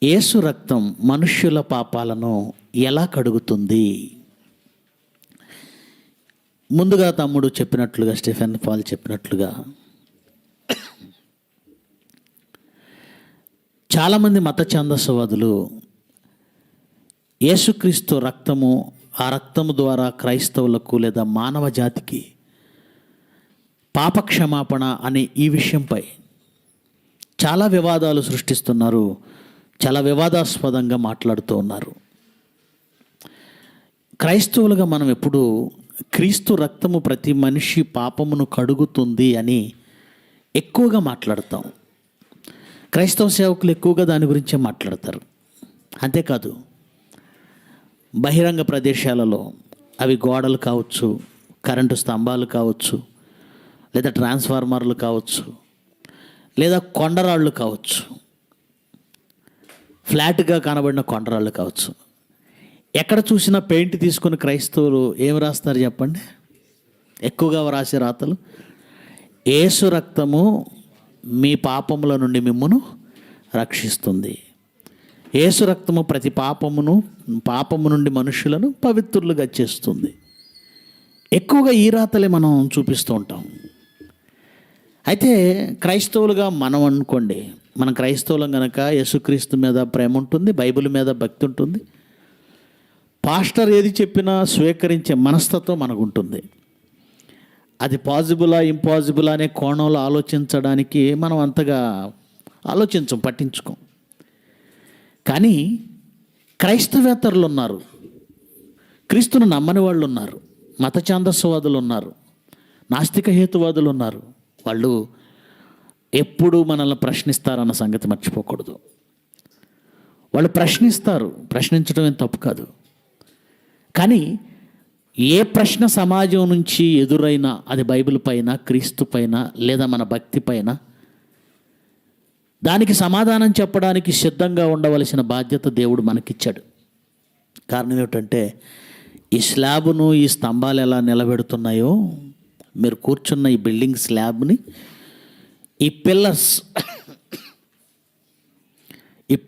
యేసు రక్తం మనుష్యుల పాపాలను ఎలా కడుగుతుంది? ముందుగా తమ్ముడు చెప్పినట్లుగా, స్టీఫెన్ పాల్ చెప్పినట్లుగా, చాలామంది మత ఛాందసవాదులు యేసుక్రీస్తు రక్తము, ఆ రక్తము ద్వారా క్రైస్తవులకు లేదా మానవ జాతికి పాపక్షమాపణ అనే ఈ విషయంపై చాలా వివాదాలు సృష్టిస్తున్నారు, చాలా వివాదాస్పదంగా మాట్లాడుతూ ఉన్నారు. క్రైస్తవులుగా మనం ఎప్పుడు క్రీస్తు రక్తము ప్రతి మనిషి పాపమును కడుగుతుంది అని ఎక్కువగా మాట్లాడతాం. క్రైస్తవ సేవకులు ఎక్కువగా దాని గురించే మాట్లాడతారు. అంతేకాదు, బహిరంగ ప్రదేశాలలో, అవి గోడలు కావచ్చు, కరెంటు స్తంభాలు కావచ్చు, లేదా ట్రాన్స్ఫార్మర్లు కావచ్చు, లేదా కొండరాళ్ళు కావచ్చు, ఫ్లాట్గా కనబడిన కొండరాళ్ళు కావచ్చు, ఎక్కడ చూసినా పెయింట్ తీసుకుని క్రైస్తవులు ఏం రాస్తారు చెప్పండి? ఎక్కువగా రాసే రాతలు, యేసు రక్తము మీ పాపముల నుండి మిమ్మును రక్షిస్తుంది, యేసు రక్తము ప్రతి పాపము నుండి మనుషులను పవిత్రులుగా చేస్తుంది. ఎక్కువగా ఈ రాతలే మనం చూపిస్తూ ఉంటాం. అయితే క్రైస్తవులుగా మనం అనుకోండి, మనం క్రైస్తవులం కనుక యేసుక్రీస్తు మీద ప్రేమ ఉంటుంది, బైబిల్ మీద భక్తి ఉంటుంది, పాస్టర్ ఏది చెప్పినా స్వీకరించే మనస్తత్వం మనకు ఉంటుంది. అది పాజిబులా ఇంపాసిబులా అనే కోణంలో ఆలోచించడానికి మనం అంతగా పట్టించుకోం. కానీ క్రైస్తవేతరులు ఉన్నారు, క్రీస్తును నమ్మని వాళ్ళు ఉన్నారు, మత ఛాందస్వాదులు ఉన్నారు, నాస్తిక హేతువాదులు ఉన్నారు. వాళ్ళు ఎప్పుడు మనల్ని ప్రశ్నిస్తారన్న సంగతి మర్చిపోకూడదు. వాళ్ళు ప్రశ్నిస్తారు, ప్రశ్నించడం ఏం తప్పు కాదు. కానీ ఏ ప్రశ్న సమాజం నుంచి ఎదురైనా, అది బైబిల్ పైన, క్రీస్తు పైన, లేదా మన భక్తి పైన, దానికి సమాధానం చెప్పడానికి సిద్ధంగా ఉండవలసిన బాధ్యత దేవుడు మనకిచ్చాడు. కారణం ఏమిటంటే, ఈ స్లాబ్ను, ఈ స్తంభాలు ఎలా నిలబెడుతున్నాయో, మీరు కూర్చున్న ఈ బిల్డింగ్ స్లాబ్ని, ఈ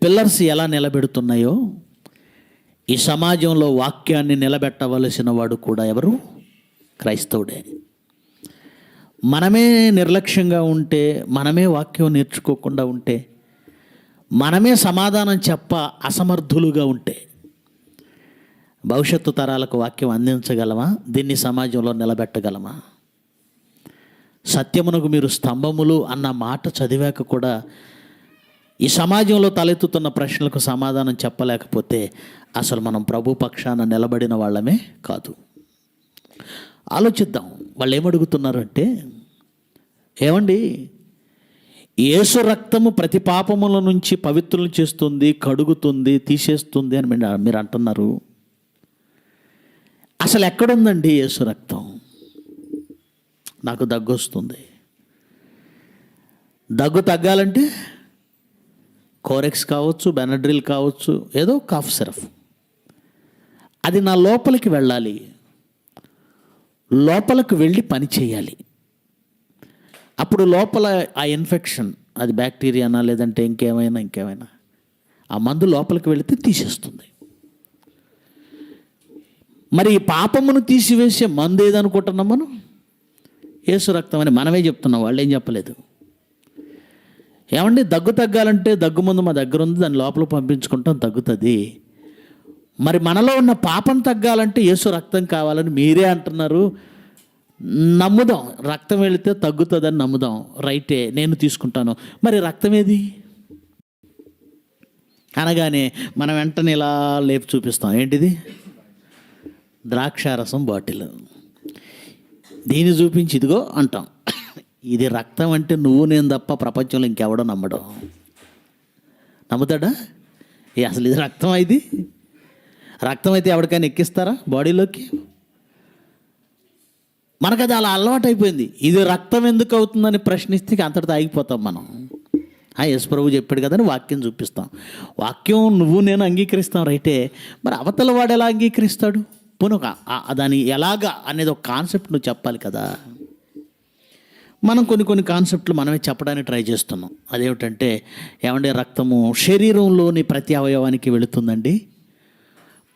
పిల్లర్స్ ఎలా నిలబెడుతున్నాయో, ఈ సమాజంలో వాక్యాన్ని నిలబెట్టవలసిన వాడు కూడా ఎవరు? క్రైస్తవుడే. మనమే నిర్లక్ష్యంగా ఉంటే, మనమే వాక్యం నేర్చుకోకుండా ఉంటే, మనమే సమాధానం అసమర్థులుగా ఉంటే, భవిష్యత్తు తరాలకు వాక్యం అందించగలమా? దీన్ని సమాజంలో నిలబెట్టగలమా? సత్యమునకు మీరు స్తంభములు అన్న మాట చదివాక కూడా ఈ సమాజంలో తలెత్తుతున్న ప్రశ్నలకు సమాధానం చెప్పలేకపోతే అసలు మనం ప్రభు పక్షాన నిలబడిన వాళ్ళమే కాదు. ఆలోచిద్దాం. వాళ్ళు ఏమడుగుతున్నారంటే, ఏమండి, యేసు రక్తము ప్రతి పాపముల నుంచి పవిత్రులు చేస్తుంది, కడుగుతుంది, తీసేస్తుంది అని మీరు అంటున్నారు. అసలు ఎక్కడుందండి యేసు రక్తం? నాకు దగ్గు వస్తుంది. దగ్గు తగ్గాలంటే కోరెక్స్ కావచ్చు, బెనడ్రిల్ కావచ్చు, ఏదో కాఫ్ సిరప్, అది నా లోపలికి వెళ్ళాలి, లోపలికి వెళ్ళి పని చేయాలి. అప్పుడు లోపల ఆ ఇన్ఫెక్షన్, అది బ్యాక్టీరియానా లేదంటే ఇంకేమైనా ఆ మందు లోపలికి వెళితే తీసేస్తుంది. మరి ఈ పాపమును తీసివేసే మందు ఏదనుకుంటున్నాం మనం? యేసు రక్తం అని మనమే చెప్తున్నాం, వాళ్ళు ఏం చెప్పలేదు. ఏమండి, దగ్గు తగ్గాలంటే దగ్గు మందు మా దగ్గర ఉంది, దాన్ని లోపల పంపించుకుంటాం, తగ్గుతుంది. మరి మనలో ఉన్న పాపం తగ్గాలంటే యేసు రక్తం కావాలని మీరే అంటున్నారు. నమ్ముదాం, రక్తం వెళితే తగ్గుతుందని నమ్ముదాం, రైటే, నేను తీసుకుంటాను. మరి రక్తం ఏది అనగానే మనం వెంటనే ఇలా లేపు చూపిస్తాం. ఏంటిది? ద్రాక్షారసం బాటిల్. దీన్ని చూపించి ఇదిగో అంటాం. ఇది రక్తం అంటే నువ్వు నేను తప్ప ప్రపంచంలో ఇంకెవడో నమ్ముతాడా? అసలు ఇది రక్తం? ఇది రక్తం అయితే ఎవరికైనా ఎక్కిస్తారా బాడీలోకి? మనకు అది అలా అలవాటు అయిపోయింది. ఇది రక్తం ఎందుకు అవుతుందని ప్రశ్నిస్తే అంతటితో ఆగిపోతాం మనం. యేసు ప్రభు చెప్పాడు కదా అని వాక్యం చూపిస్తాం. వాక్యం నువ్వు నేను అంగీకరిస్తాం, రైటే. మరి అవతల వాడు ఎలా అంగీకరిస్తాడు? పోను దాని ఎలాగా అనేది ఒక కాన్సెప్ట్ నువ్వు చెప్పాలి కదా. మనం కొన్ని కాన్సెప్ట్లు మనమే చెప్పడానికి ట్రై చేస్తున్నాం. అదేమిటంటే, ఏమంటే రక్తము శరీరంలోని ప్రతి అవయవానికి వెళుతుందండి,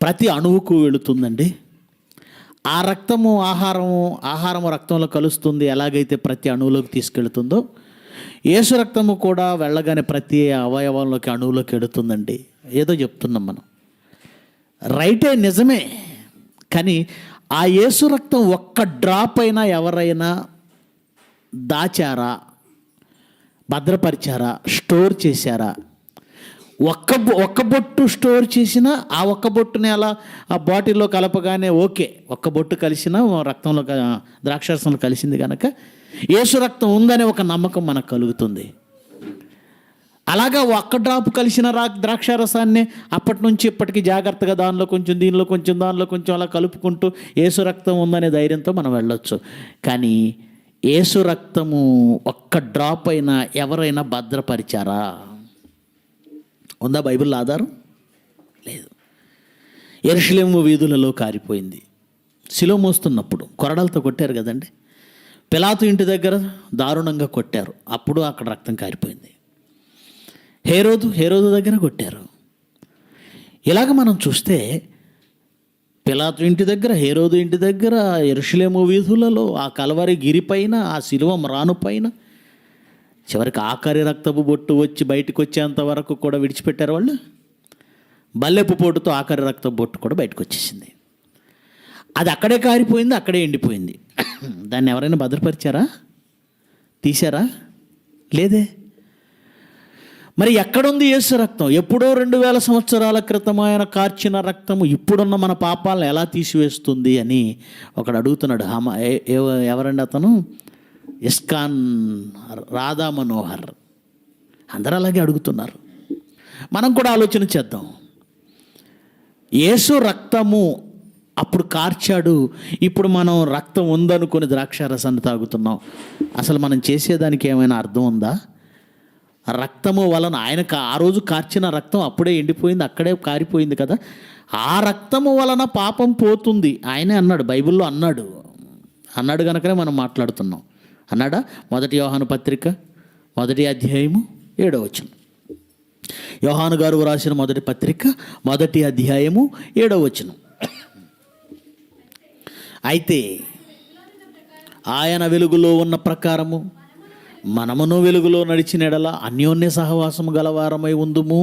ప్రతి అణువుకు వెళుతుందండి. ఆ రక్తము ఆహారము రక్తంలో కలుస్తుంది. ఎలాగైతే ప్రతి అణువులోకి తీసుకెళ్తుందో, యేసు రక్తము కూడా వెళ్ళగానే ప్రతి అవయవంలోకి అణువులోకి వెళుతుందండి. ఏదో చెప్తున్నాం మనం, రైటే, నిజమే. కానీ ఆ యేసు రక్తం ఒక్క డ్రాప్ అయినా ఎవరైనా దాచారా, భద్రపరిచారా, స్టోర్ చేశారా? ఒక్క బొట్టు స్టోర్ చేసినా ఆ ఒక్క బొట్టుని అలా ఆ బాటిల్లో కలపగానే ఓకే, ఒక్క బొట్టు కలిసినా రక్తంలో ద్రాక్షారసంలో కలిసింది కనుక యేసు రక్తం ఉందనే ఒక నమ్మకం మనకు కలుగుతుంది. అలాగా ఒక్క డ్రాప్ కలిసిన ద్రాక్షారసాన్ని అప్పటి నుంచి ఇప్పటికీ జాగ్రత్తగా దానిలో కొంచెం, దీనిలో కొంచెం, దానిలో కొంచెం అలా కలుపుకుంటూ యేసు రక్తం ఉందనే ధైర్యంతో మనం వెళ్ళొచ్చు. కానీ యేసు రక్తము ఒక్క డ్రాప్ అయినా ఎవరైనా భద్రపరిచారా? ఉందా బైబిల్లో ఆధారం? లేదు. యెరూషలేము వీధులలో కారిపోయింది. శిలువ మోస్తున్నప్పుడు కొరడాలతో కొట్టారు కదండి. పిలాతు ఇంటి దగ్గర దారుణంగా కొట్టారు, అప్పుడు అక్కడ రక్తం కారిపోయింది. హేరోదు దగ్గర కొట్టారు. ఇలాగ మనం చూస్తే పిలాతు ఇంటి దగ్గర, హేరోదు ఇంటి దగ్గర, యెరూషలేము వీధులలో, ఆ కల్వరి గిరిపైన, ఆ శిలువ మ్రానుపైన, చివరికి ఆఖరి రక్తపు బొట్టు వచ్చి బయటకు వచ్చేంత వరకు కూడా విడిచిపెట్టారు వాళ్ళు. బల్లెపు పోటుతో ఆఖరి రక్తపు బొట్టు కూడా బయటకు వచ్చేసింది. అది అక్కడే కారిపోయింది, అక్కడే ఎండిపోయింది. దాన్ని ఎవరైనా భద్రపరిచారా? తీశారా? లేదే. మరి ఎక్కడుంది యేసు రక్తం? ఎప్పుడో 2000 సంవత్సరాల క్రితం ఆయన కార్చిన రక్తము ఇప్పుడున్న మన పాపాలను ఎలా తీసివేస్తుంది అని ఒకడు అడుగుతున్నాడు. ఎవరండి అతను? ఇస్కాన్ రాధా మనోహర్. అందరూ అలాగే అడుగుతున్నారు. మనం కూడా ఆలోచన చేద్దాం. యేసు రక్తము అప్పుడు కార్చాడు, ఇప్పుడు మనం రక్తం ఉందనుకొని ద్రాక్షారసాన్ని తాగుతున్నాం. అసలు మనం చేసేదానికి ఏమైనా అర్థం ఉందా? రక్తము వలన ఆయనకు ఆ రోజు కార్చిన రక్తం అప్పుడే ఎండిపోయింది, అక్కడే కారిపోయింది కదా. ఆ రక్తము వలన పాపం పోతుంది ఆయనే అన్నాడు, బైబిల్లో అన్నాడు కనుకనే మనం మాట్లాడుతున్నాం. అన్నాడా? 1 యోహాను పత్రిక 1వ అధ్యాయము 7వ వచనం. యోహాను గారు రాసిన 1వ పత్రిక 1వ అధ్యాయము 7వ వచనం. అయితే ఆయన వెలుగులో ఉన్న ప్రకారము మనమును వెలుగులో నడిచిన ఎడల అన్యోన్య సహవాసము గలవారమై ఉందుము.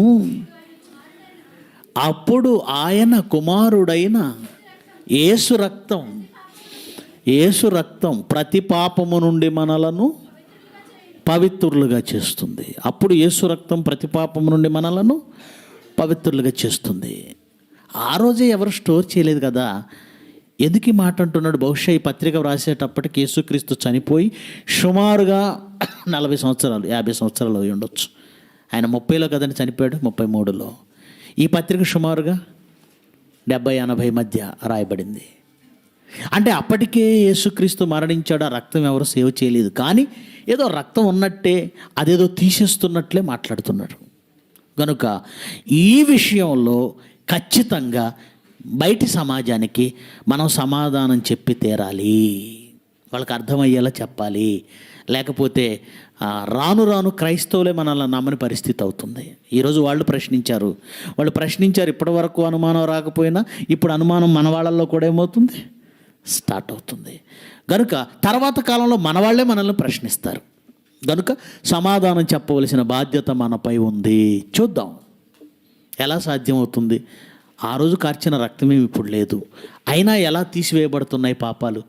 అప్పుడు ఆయన కుమారుడైన యేసు రక్తం ప్రతి పాపము నుండి మనలను పవిత్రులుగా చేస్తుంది. అప్పుడు యేసు రక్తం ప్రతి పాపము నుండి మనలను పవిత్రులుగా చేస్తుంది. ఆ రోజే ఎవరు స్టోర్ చేయలేదు కదా. ఎందుకు ఈ మాట అంటున్నాడు? బహుశా ఈ పత్రిక వ్రాసేటప్పటికి యేసుక్రీస్తు చనిపోయి సుమారుగా 40 సంవత్సరాలు 50 సంవత్సరాలు అయి ఉండొచ్చు. ఆయన 30లో కదండి చనిపోయాడు, 33లో. ఈ పత్రిక సుమారుగా 70-80 మధ్య రాయబడింది. అంటే అప్పటికే యేసుక్రీస్తు మరణించాడు, ఆ రక్తం ఎవరు సేవ్ చేయలేదు. కానీ ఏదో రక్తం ఉన్నట్టే అదేదో తీసేస్తున్నట్లే మాట్లాడుతున్నాడు. కనుక ఈ విషయంలో ఖచ్చితంగా బయటి సమాజానికి మనం సమాధానం చెప్పి తీరాలి, వాళ్ళకి అర్థమయ్యేలా చెప్పాలి. లేకపోతే రాను క్రైస్తవులే మనల్ని నమ్మని పరిస్థితి అవుతుంది. ఈరోజు వాళ్ళు ప్రశ్నించారు ఇప్పటి వరకు అనుమానం రాకపోయినా ఇప్పుడు అనుమానం మన వాళ్ళల్లో కూడా ఏమవుతుంది? స్టార్ట్ అవుతుంది. కనుక తర్వాత కాలంలో మన వాళ్ళే మనల్ని ప్రశ్నిస్తారు. కనుక సమాధానం చెప్పవలసిన బాధ్యత మనపై ఉంది. చూద్దాం ఎలా సాధ్యమవుతుంది. ఆ రోజు కార్చిన రక్తమేమి ఇప్పుడు లేదు, అయినా ఎలా తీసివేయబడుతున్నాయి పాపాలు,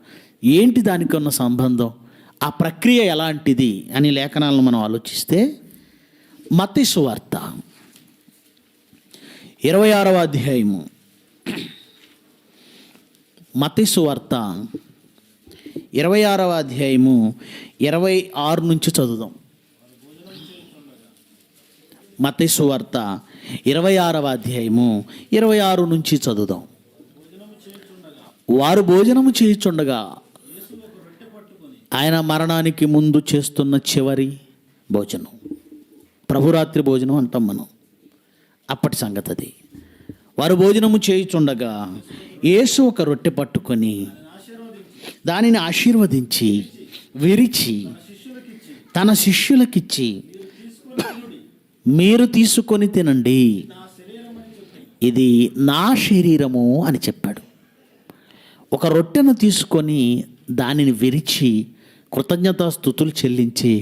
ఏంటి దానికి ఉన్న సంబంధం, ఆ ప్రక్రియ ఎలాంటిది అని లేఖనాలను మనం ఆలోచిస్తే, మత్తయి సువార్త 26వ అధ్యాయము, మత్తయి సువార్త 26వ అధ్యాయము 26 నుంచి చదువుదాం. మత్తయి సువార్త 26వ అధ్యాయము 26 నుంచి చదువుదాం. వారు భోజనము చేయుచుండగా, ఆయన మరణానికి ముందు చేస్తున్న చివరి భోజనం, ప్రభురాత్రి భోజనం అంటాం మనం, అప్పటి సంగతి అది. వారు భోజనము చేయుచుండగా యేసు ఒక రొట్టె పట్టుకొని దానిని ఆశీర్వదించి విరిచి తన శిష్యులకిచ్చి మీరు తీసుకొని తినండి, ఇది నా శరీరము అని చెప్పాడు. ఒక రొట్టెను తీసుకొని దానిని విరిచి కృతజ్ఞతాస్తుతులు చెల్లించి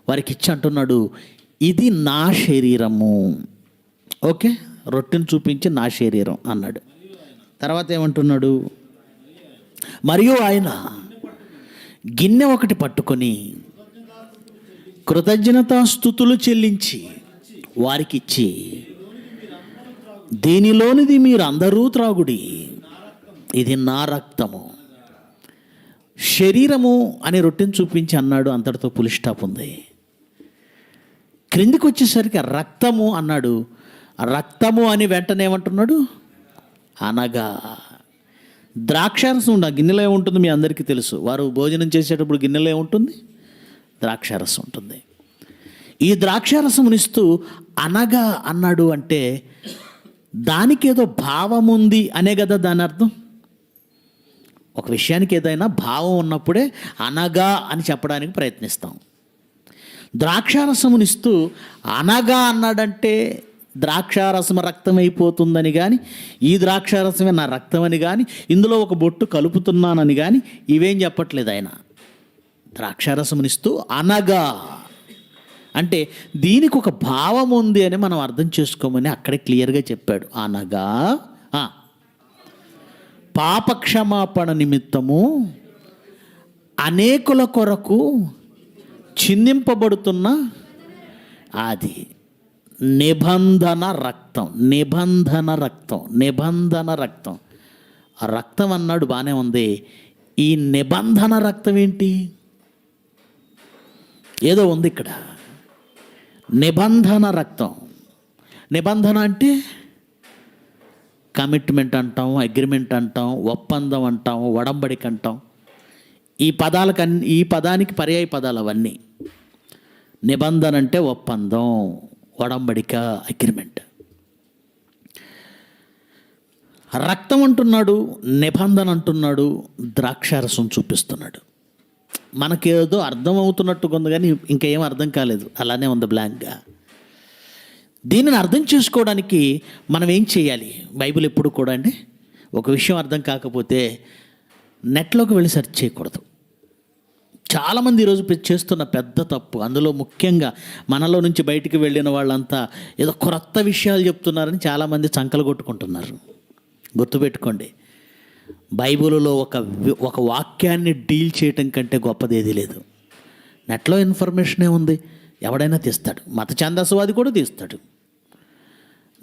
వారికి ఇచ్చి అంటున్నాడు, ఇది నా శరీరము. ఓకే, రొట్టెను చూపించి నా శరీరం అన్నాడు. తర్వాత ఏమంటున్నాడు, మరియు ఆయన గిన్నె ఒకటి పట్టుకొని కృతజ్ఞతాస్తుతులు చెల్లించి వారికి ఇచ్చి, దీనిలోనిది మీరు అందరూ త్రాగుడి, ఇది నా రక్తము. శరీరము అని రొట్టెను చూపించి అన్నాడు, అంతటితో పులి స్టాప్ ఉంది. క్రిందికి వచ్చేసరికి రక్తము అన్నాడు. రక్తము అని వెంటనే ఏమంటున్నాడు, అనగా ద్రాక్షారసం ఉండ గిన్నెలో ఏముంటుంది మీ అందరికీ తెలుసు. వారు భోజనం చేసేటప్పుడు గిన్నెలో ఏముంటుంది, ద్రాక్షారసం ఉంటుంది. ఈ ద్రాక్షారసమునిస్తూ అనగా అన్నాడు అంటే దానికి ఏదో భావం ఉంది అనే కదా దాని అర్థం. ఒక విషయానికి ఏదైనా భావం ఉన్నప్పుడే అనగా అని చెప్పడానికి ప్రయత్నిస్తాం. ద్రాక్షారసమునిస్తూ అనగా అన్నాడంటే ద్రాక్షారసం రక్తం అయిపోతుందని కానీ, ఈ ద్రాక్షారసమే నా రక్తం అని కానీ, ఇందులో ఒక బొట్టు కలుపుతున్నానని కానీ ఇవేం చెప్పట్లేదు ఆయన. ద్రాక్షారసమునిస్తూ అనగా అంటే దీనికి ఒక భావం ఉంది అని మనం అర్థం చేసుకోమని అక్కడే క్లియర్గా చెప్పాడు. అనగా పాపక్షమాపణ నిమిత్తము అనేకుల కొరకు చిందింపబడుతున్న అది నిబంధన రక్తం. నిబంధన రక్తం, నిబంధన రక్తం. ఆ రక్తం అన్నాడు, బాగానే ఉంది. ఈ నిబంధన రక్తం ఏంటి? ఏదో ఉంది ఇక్కడ. నిబంధన రక్తం. నిబంధన అంటే కమిట్మెంట్ అంటాం, అగ్రిమెంట్ అంటాం, ఒప్పందం అంటాం, ఒడంబడిక అంటాం. ఈ పదానికి పర్యాయ పదాలు అవన్నీ. నిబంధన అంటే ఒప్పందం, ఒడంబడిక, అగ్రిమెంట్. రక్తం అంటున్నాడు, నిబంధన అంటున్నాడు, ద్రాక్షారసం చూపిస్తున్నాడు. మనకేదో అర్థమవుతున్నట్టుగా ఉంది కానీ ఇంకేం అర్థం కాలేదు, అలానే ఉంది బ్లాంక్గా. దీనిని అర్థం చేసుకోవడానికి మనం ఏం చేయాలి? బైబిల్ ఎప్పుడు కూడా అండి ఒక విషయం అర్థం కాకపోతే నెట్లోకి వెళ్ళి సెర్చ్ చేయకూడదు. చాలామంది ఈరోజు చేస్తున్న పెద్ద తప్పు, అందులో ముఖ్యంగా మనలో నుంచి బయటికి వెళ్ళిన వాళ్ళంతా ఏదో కొత్త విషయాలు చెప్తున్నారని చాలామంది చంకలు కొట్టుకుంటున్నారు. గుర్తుపెట్టుకోండి, బైబిల్లో ఒక వాక్యాన్ని డీల్ చేయటం కంటే గొప్పది ఏదీ లేదు. నెట్లో ఇన్ఫర్మేషన్ ఏముంది, ఎవడైనా తీస్తాడు, మత ఛందస్సువాది కూడా తీస్తాడు.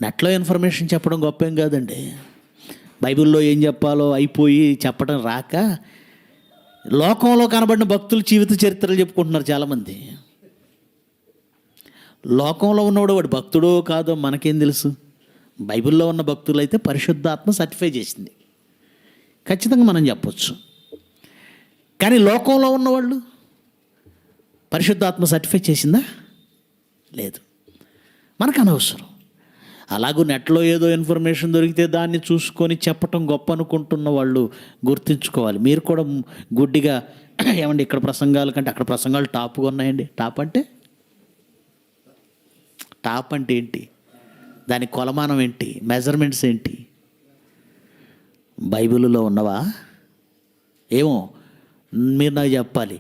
నెట్లో ఇన్ఫర్మేషన్ చెప్పడం గొప్ప ఏం కాదండి. బైబిల్లో ఏం చెప్పాలో అయిపోయి చెప్పడం రాక లోకంలో కనబడిన భక్తుల జీవిత చరిత్రలు చెప్పుకుంటున్నారు చాలామంది. లోకంలో ఉన్నవాడు వాడు భక్తుడో కాదో మనకేం తెలుసు. బైబిల్లో ఉన్న భక్తులు అయితే పరిశుద్ధాత్మ సర్టిఫై చేసింది, ఖచ్చితంగా మనం చెప్పొచ్చు. కానీ లోకంలో ఉన్నవాళ్ళు పరిశుద్ధాత్మ సర్టిఫై చేసిందా? లేదు, మనకు అనవసరం. అలాగూ నెట్లో ఏదో ఇన్ఫర్మేషన్ దొరికితే దాన్ని చూసుకొని చెప్పటం గొప్ప అనుకుంటున్న వాళ్ళు గుర్తుంచుకోవాలి. మీరు కూడా గుడ్డిగా ఏమండి ఇక్కడ ప్రసంగాల కంటే అక్కడ ప్రసంగాలు టాప్గా ఉన్నాయండి. టాప్ అంటే ఏంటి? దాని కొలమానం ఏంటి? మెజర్మెంట్స్ ఏంటి? బైబిల్లో ఉన్నవా? ఏమో మీరు నాకు చెప్పాలి.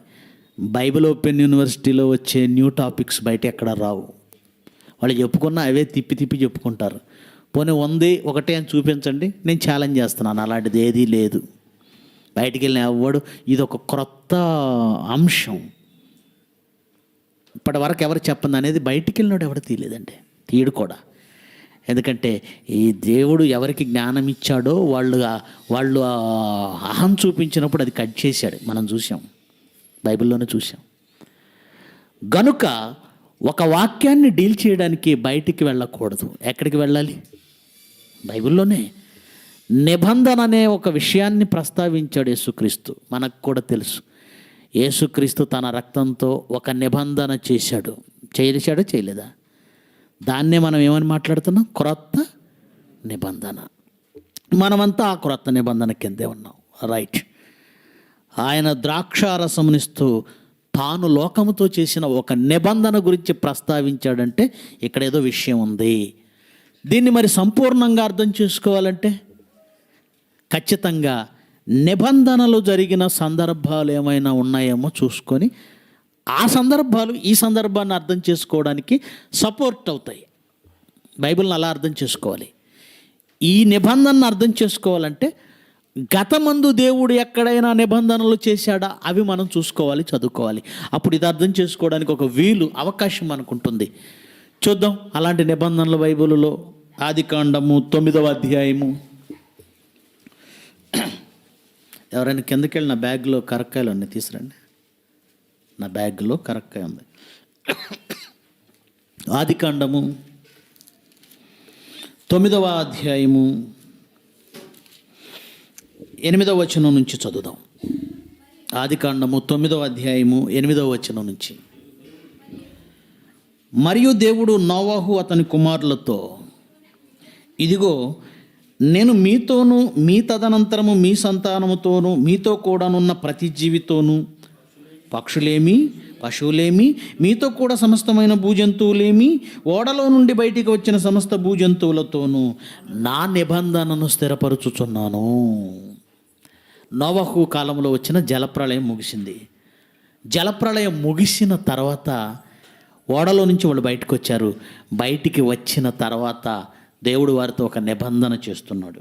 బైబిల్ ఓపెన్ యూనివర్సిటీలో వచ్చే న్యూ టాపిక్స్ బయట ఎక్కడ రావు. వాళ్ళు చెప్పుకున్న అవే తిప్పి చెప్పుకుంటారు. పోనీ ఉంది ఒకటే అని చూపించండి, నేను ఛాలెంజ్ చేస్తున్నాను. అలాంటిది ఏదీ లేదు. బయటికి వెళ్ళిన ఎవడు ఇది ఒక క్రొత్త అంశం ఇప్పటి వరకు ఎవరు చెప్పండి అనేది బయటికి వెళ్ళినాడు ఎవరు తీయలేదండి, తీయడు కూడా. ఎందుకంటే ఈ దేవుడు ఎవరికి జ్ఞానం ఇచ్చాడో వాళ్ళు అహం చూపించినప్పుడు అది కట్ చేశాడు. మనం చూసాం, బైబిల్లోనే చూసాం. గనుక ఒక వాక్యాన్ని డీల్ చేయడానికి బయటికి వెళ్ళకూడదు. ఎక్కడికి వెళ్ళాలి? బైబిల్లోనే. నిబంధన అనే ఒక విషయాన్ని ప్రస్తావించాడు యేసుక్రీస్తు. మనకు కూడా తెలుసు, యేసుక్రీస్తు తన రక్తంతో ఒక నిబంధన చేశాడు. చేయలేదా? దాన్నే మనం ఏమని మాట్లాడుతున్నాం? క్రొత్త నిబంధన. మనమంతా ఆ క్రొత్త నిబంధన కిందే ఉన్నాం. రైట్. ఆయన ద్రాక్షారసమునిస్తూ తాను లోకముతో చేసిన ఒక నిబంధన గురించి ప్రస్తావించాడంటే ఇక్కడ ఏదో విషయం ఉంది. దీన్ని మరి సంపూర్ణంగా అర్థం చేసుకోవాలంటే ఖచ్చితంగా నిబంధనలు జరిగిన సందర్భాలు ఏమైనా ఉన్నాయేమో చూసుకొని ఆ సందర్భాలు ఈ సందర్భాన్ని అర్థం చేసుకోవడానికి సపోర్ట్ అవుతాయి. బైబిల్ని అలా అర్థం చేసుకోవాలి. ఈ నిబంధనను అర్థం చేసుకోవాలంటే గతమందు దేవుడు ఎక్కడైనా నిబంధనలు చేశాడా అవి మనం చూసుకోవాలి, చదువుకోవాలి. అప్పుడు ఇది అర్థం చేసుకోవడానికి ఒక అవకాశం మనకు ఉంటుంది. చూద్దాం అలాంటి నిబంధనలు బైబిల్లో. ఆదికాండము 9వ అధ్యాయము. ఎవరైనా కిందకి వెళ్ళి నా బ్యాగ్లో కరక్కాయలు అన్నీ తీసురండి. నా బ్యాగ్లో కరక్కాయ ఉంది. ఆదికాండము 9వ అధ్యాయము 8వ వచనం నుంచి చదువుదాం. ఆదికాండము 9వ అధ్యాయము 8వ వచనం నుంచి. మరియు దేవుడు నోవహు అతని కుమారులతో, ఇదిగో నేను మీతోనూ మీ తదనంతరము మీ సంతానముతోనూ మీతో కూడానున్న ప్రతి జీవితోనూ, పక్షులేమి పశువులేమి, మీతో కూడా సమస్తమైన భూజంతువులేమి, ఓడలో నుండి బయటికి వచ్చిన సమస్త భూజంతువులతోనూ నా నిబంధనను స్థిరపరచుచున్నాను. నోవహు కాలంలో వచ్చిన జలప్రళయం ముగిసింది. జలప్రళయం ముగిసిన తర్వాత ఓడలో నుంచి వాళ్ళు బయటకు వచ్చారు. బయటికి వచ్చిన తర్వాత దేవుడు వారితో ఒక నిబంధన చేస్తున్నాడు.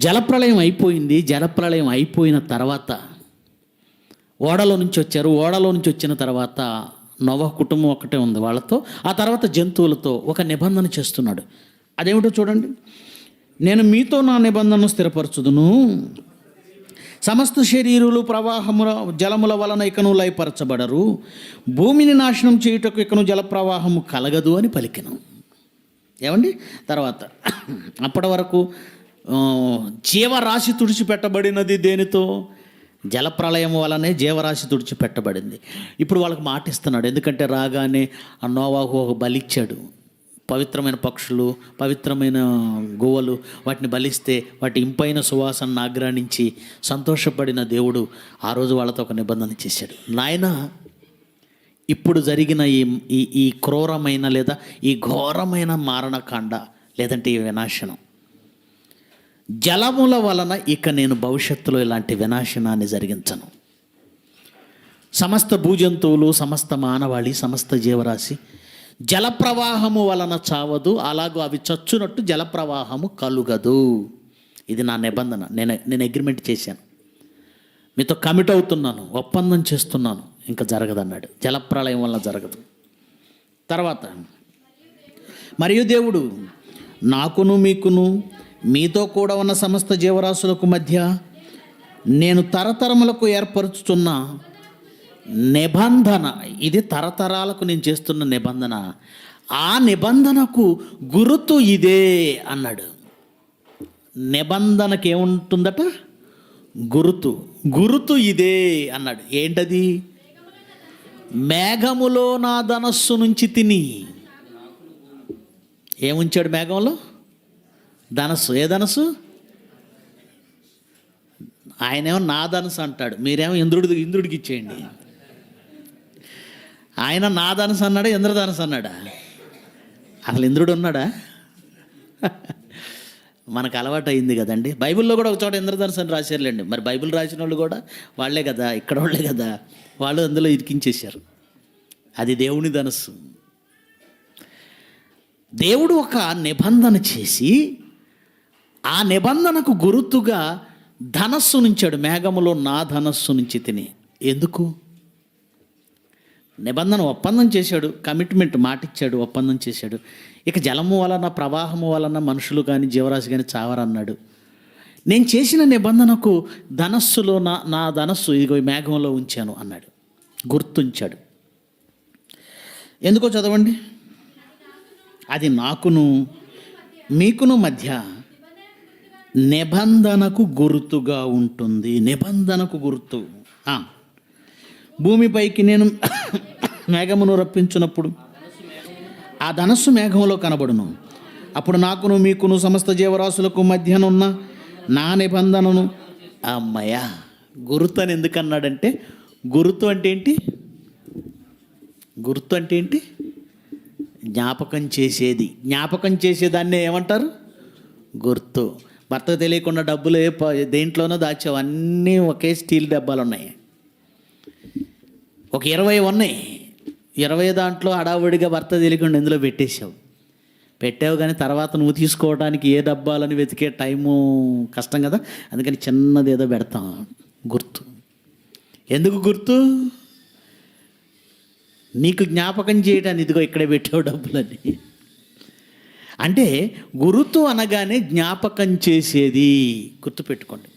జలప్రళయం అయిపోయింది. జలప్రళయం అయిపోయిన తర్వాత ఓడలో నుంచి వచ్చారు. ఓడలో నుంచి వచ్చిన తర్వాత నోవహు కుటుంబం ఒక్కటే ఉంది వాళ్ళతో. ఆ తర్వాత జంతువులతో ఒక నిబంధన చేస్తున్నాడు. అదేమిటో చూడండి. నేను మీతో నా నిబంధనను స్థిరపరచుదును, సమస్త శరీరులు ప్రవాహముల జలముల వలన ఇకను లయపరచబడరు, భూమిని నాశనం చేయుటకు ఇకను జల ప్రవాహము కలగదు అని పలికెను. ఏమండి? తర్వాత అప్పటి వరకు జీవరాశి తుడిచిపెట్టబడినది దేనితో? జలప్రళయం వలనే జీవరాశి తుడిచిపెట్టబడింది. ఇప్పుడు వాళ్ళకి మాట ఇస్తున్నాడు. ఎందుకంటే రాగానే ఆ నోవహు ఒక బలిచ్చాడు. పవిత్రమైన పక్షులు, పవిత్రమైన గోవలు, వాటిని బలిస్తే వాటి ఇంపైన సువాసనను ఆగ్రానించి సంతోషపడిన దేవుడు ఆ రోజు వాళ్ళతో ఒక నిబంధన చేశాడు. నాయనా, ఇప్పుడు జరిగిన ఈ క్రూరమైన లేదా ఈ ఘోరమైన మారణకాండ లేదంటే ఈ వినాశనం, జలముల వలన ఇక నేను భవిష్యత్తులో ఇలాంటి వినాశనాన్ని జరిగించను. సమస్త భూజంతువులు, సమస్త మానవాళి, సమస్త జీవరాశి జలప్రవాహము వలన చావదు, అలాగూ అవి చచ్చునట్టు జలప్రవాహము కలుగదు. ఇది నా నిబంధన. నేను అగ్రిమెంట్ చేశాను, మీతో కమిట్ అవుతున్నాను, ఒప్పందం చేస్తున్నాను. ఇంకా జరగదన్నాడు. జలప్రళయం వల్ల జరగదు. తర్వాత మరియు దేవుడు నాకును మీకును మీతో కూడా ఉన్న సమస్త జీవరాశులకు మధ్య నేను తరతరములకు ఏర్పరుచుతున్న నిబంధన, ఇది తరతరాలకు నేను చేస్తున్న నిబంధన, ఆ నిబంధనకు గుర్తు ఇదే అన్నాడు. నిబంధనకి ఏముంటుందట? గుర్తు ఇదే అన్నాడు. ఏంటది? మేఘములో నా ధనస్సు నుంచి తిని. ఏముంచాడు మేఘంలో? ధనస్సు. ఏ ధనస్సు? ఆయనేమో నా ధనస్సు అంటాడు, మీరేమో ఇంద్రుడికి ఇచ్చేయండి. ఆయన నా ధనస్సు అన్నాడా, ఇంద్రధనస్సు అన్నాడా? అసలు ఇంద్రుడు ఉన్నాడా? మనకు అలవాటు అయింది కదండి. బైబిల్లో కూడా ఒక చోట ఇంద్రధనస్సు అని రాశారులేండి. మరి బైబిల్ రాసిన వాళ్ళు కూడా వాళ్ళే కదా, ఇక్కడ వాళ్ళే కదా, వాళ్ళు అందులో ఇరికించేశారు. అది దేవుని ధనస్సు. దేవుడు ఒక నిబంధన చేసి ఆ నిబంధనకు గుర్తుగా ధనస్సు నుంచాడు. మేఘములో నా ధనస్సు నుంచి తిని. ఎందుకు? నిబంధన ఒప్పందం చేశాడు, కమిట్మెంట్ మాటిచ్చాడు, ఒప్పందం చేశాడు. ఇక జలము వలన, ప్రవాహము వలన మనుషులు కానీ జీవరాశి కానీ చావరన్నాడు. నేను చేసిన నిబంధనకు ధనస్సులో నా ధనస్సు ఇదిగో మేఘంలో ఉంచాను అన్నాడు. గుర్తుంచాడు. ఎందుకో చదవండి. అది నాకును మీకును మధ్య నిబంధనకు గుర్తుగా ఉంటుంది. నిబంధనకు గుర్తు. భూమిపైకి నేను మేఘమును రప్పించినప్పుడు ఆ ధనస్సు మేఘంలో కనబడును. అప్పుడు నాకును మీకును సమస్త జీవరాశులకు మధ్యనున్న నా నిబంధనను. అమ్మయ్య, గుర్తు అని ఎందుకన్నాడంటే, గుర్తు అంటే ఏంటి? గుర్తు అంటే ఏంటి? జ్ఞాపకం చేసేది. జ్ఞాపకం చేసేదాన్నే ఏమంటారు? గుర్తు. భర్తకు తెలియకుండా డబ్బులు దేంట్లోనో దాచావు, అన్నీ ఒకే స్టీల్ డబ్బాలు ఉన్నాయి. ఒక 20 ఉన్నాయి. 20 దాంట్లో హడావుడిగా భర్త తెలియకుండా ఎందులో పెట్టావు కానీ తర్వాత నువ్వు తీసుకోవడానికి ఏ డబ్బాలని వెతికే టైము కష్టం కదా. అందుకని చిన్నది ఏదో పెడతాం, గుర్తు. ఎందుకు గుర్తు? నీకు జ్ఞాపకం చేయడానికి ఇదిగో ఇక్కడే పెట్టావు డబ్బులని. అంటే గుర్తు అనగానే జ్ఞాపకం చేసేది. గుర్తుపెట్టుకోండి.